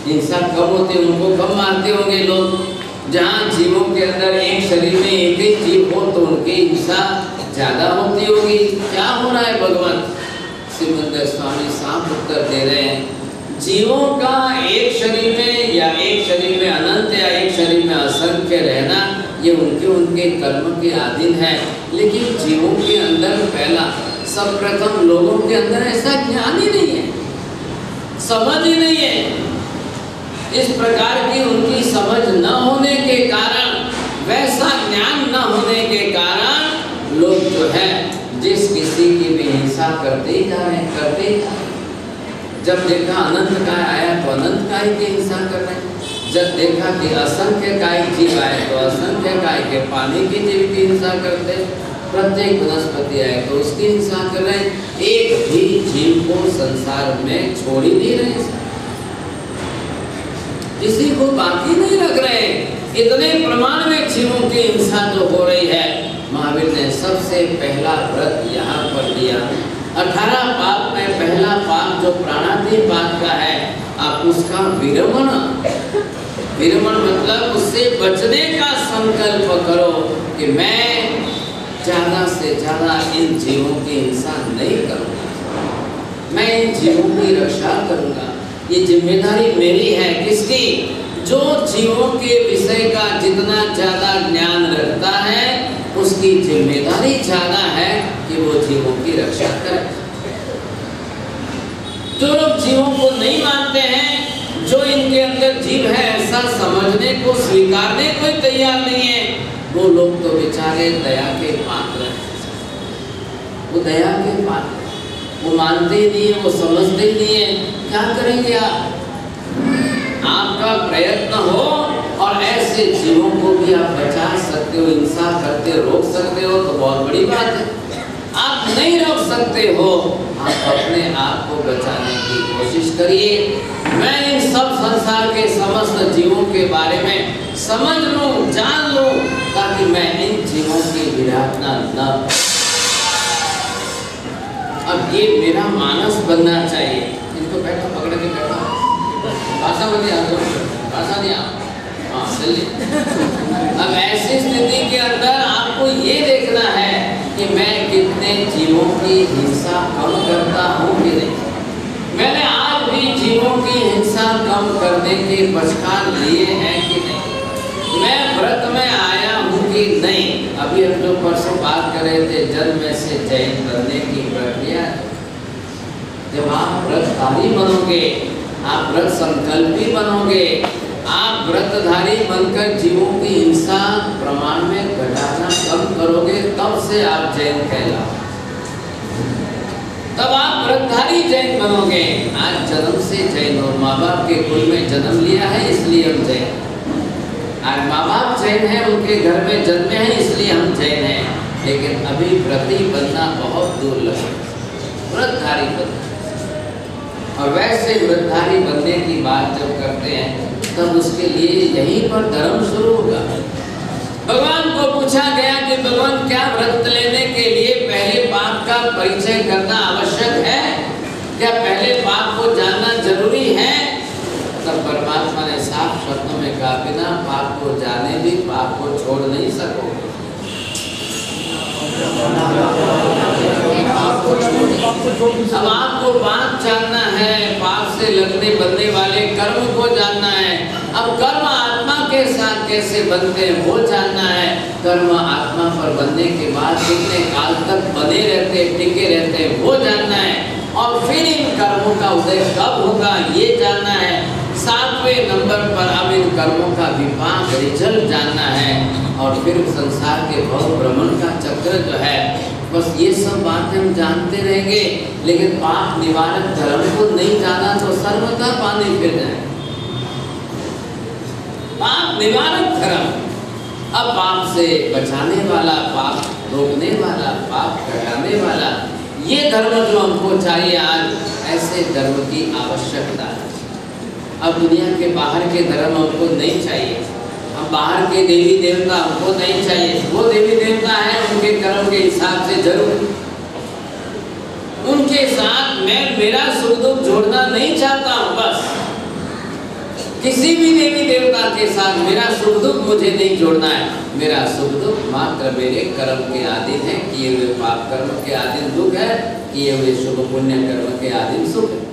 हिंसा कम होती है, उनको कम मारते होंगे लोग। जहाँ जीवों के अंदर एक शरीर में एक ही जीव हो तो उनकी हिंसा ज्यादा होती होगी। क्या हो रहा है भगवान? सिमंदर स्वामी साफ उत्तर दे रहे हैं, जीवों का एक शरीर में या एक शरीर में अनंत या एक शरीर में असंख्य रहना ये उनके कर्म के अधीन है। लेकिन जीवों के अंदर पहला सर्वप्रथम लोगों के अंदर ऐसा ज्ञान ही नहीं है, समझ ही नहीं है। इस प्रकार की उनकी समझ न होने के कारण, वैसा ज्ञान न होने के कारण लोग जो है जिस किसी की भी हिंसा करते ही जा रहे हैं, करते ही जा रहे हैं। जब देखा अनंत काय आया तो अनंत काय की हिंसा कर रहे हैं, जब देखा कि असंख्य काय जीव आए तो असंख्य काय के पानी की जीव की हिंसा करते हैं, प्रत्येक वनस्पति आए तो उसकी हिंसा कर रहे हैं। एक भी जीव को संसार में छोड़ ही नहीं रहे, किसी को बाकी नहीं रख रहे। इतने प्रमाण में जीवों की हिंसा जो हो रही है, महावीर ने सबसे पहला व्रत यहाँ पर दिया। 18 पाप में पहला पाप जो प्राणातिपात का है, आप उसका विरमण, विरमण मतलब उससे बचने का संकल्प करो कि मैं ज्यादा से ज्यादा इन जीवों की हिंसा नहीं करूंगा, मैं इन जीवों की रक्षा करूंगा। ये जिम्मेदारी मेरी है, किसकी? जो जीवों के विषय का जितना ज्यादा ज्ञान रखता है उसकी जिम्मेदारी ज्यादा है कि वो जीवों की रक्षा करे। जो लोग जीवों को नहीं मानते हैं, जो इनके अंदर जीव है ऐसा समझने को, स्वीकारने को तैयार नहीं है, वो लोग तो बेचारे दया के पात्र हैं। वो दया के पात्र, वो मानते ही नहीं है, वो समझते ही नहीं है। क्या करेंगे आप? आपका प्रयत्न हो और ऐसे जीवों को भी आप बचा सकते हो, हिंसा करते रोक सकते हो तो बहुत बड़ी बात है। आप नहीं रोक सकते हो, आप अपने आप को बचाने की कोशिश करिए। मैं इन सब संसार के समस्त जीवों के बारे में समझ लूं, जान लूं, ताकि मैं इन जीवों की विराटना न। अब ये मेरा मानस बनना चाहिए। इनको बैठो, पकड़ के बैठो, भाषा बनी आपको, भाषा नहीं आप, हाँ चलिए। अब ऐसी स्थिति के अंदर आपको ये देखना है कि मैं कितने जीवों की हिंसा कम करता हूँ कि नहीं। मैंने आज भी जीवों की हिंसा कम करने के पछतान लिए हैं कि नहीं। मैं व्रत में आया हूँ कि नहीं। अभी हम जो परसों बात कर रहे थे जन्म से जैन बनने की प्रक्रिया, जब आप व्रतधारी बनोगे, आप व्रत संकल्पी बनोगे, आप व्रतधारी बनकर जीवों की हिंसा प्रमाण में घटाना कम करोगे, तब से आप जैन कहलाओ, तब आप व्रतधारी जैन बनोगे। आज जन्म से जैन हो, माँ बाप के कुल में जन्म लिया है इसलिए हम जैन। आज माँ बाप जैन हैं, उनके घर में जन्मे हैं इसलिए हम जैन हैं। लेकिन अभी व्रती बनना बहुत दुर्लभ है, व्रतधारी बनना। और वैसे व्रतधारी बनने की बात जब करते हैं तब उसके लिए यहीं पर धर्म शुरू होगा। भगवान को पूछा गया कि भगवान क्या व्रत लेने के लिए पहले पाप का परिचय करना आवश्यक है? क्या पहले पाप को जानना जरूरी है? तब परमात्मा ने साफ शब्दों में कहा, बिना पाप को जाने भी पाप को छोड़ नहीं सकोगे। अब आपको पाप जानना है, पाप से लगने बनने वाले कर्म को जानना है। अब कर्म आत्मा के साथ कैसे बनते हैं वो जानना है। कर्म आत्मा पर बनने के बाद कितने काल तक बने रहते हैं, टिके रहते हैं वो जानना है। और फिर इन कर्मों का उदय कब होगा ये जानना है। 7वें नंबर पर अब इन कर्मों का विपाक रिजल्ट जानना है। और फिर संसार के भव भ्रमण का चक्र जो है, बस ये सब बातें हम जानते रहेंगे, लेकिन पाप निवारक धर्म को नहीं जाना तो सर्वथा पानी फिर जाए। पाप निवारक धर्म, अब पाप से बचाने वाला, पाप रोकने वाला, पाप घटाने वाला, ये धर्म जो हमको चाहिए आज, ऐसे धर्म की आवश्यकता है। अब दुनिया के बाहर के धर्म हमको नहीं चाहिए। हम बाहर के देवी देवता हमको नहीं चाहिए। वो देवी देवता है उनके कर्म के हिसाब से जरूर, उनके साथ मैं मेरा सुख दुख जोड़ना नहीं चाहता हूँ। बस किसी भी देवी देवता के साथ मेरा सुख दुख मुझे नहीं जोड़ना है। मेरा सुख दुख मात्र मेरे कर्म के अधीन है। किए हुए पाप कर्म के अधीन दुख है, किए हुए शुभ पुण्य कर्म के अधीन सुख है।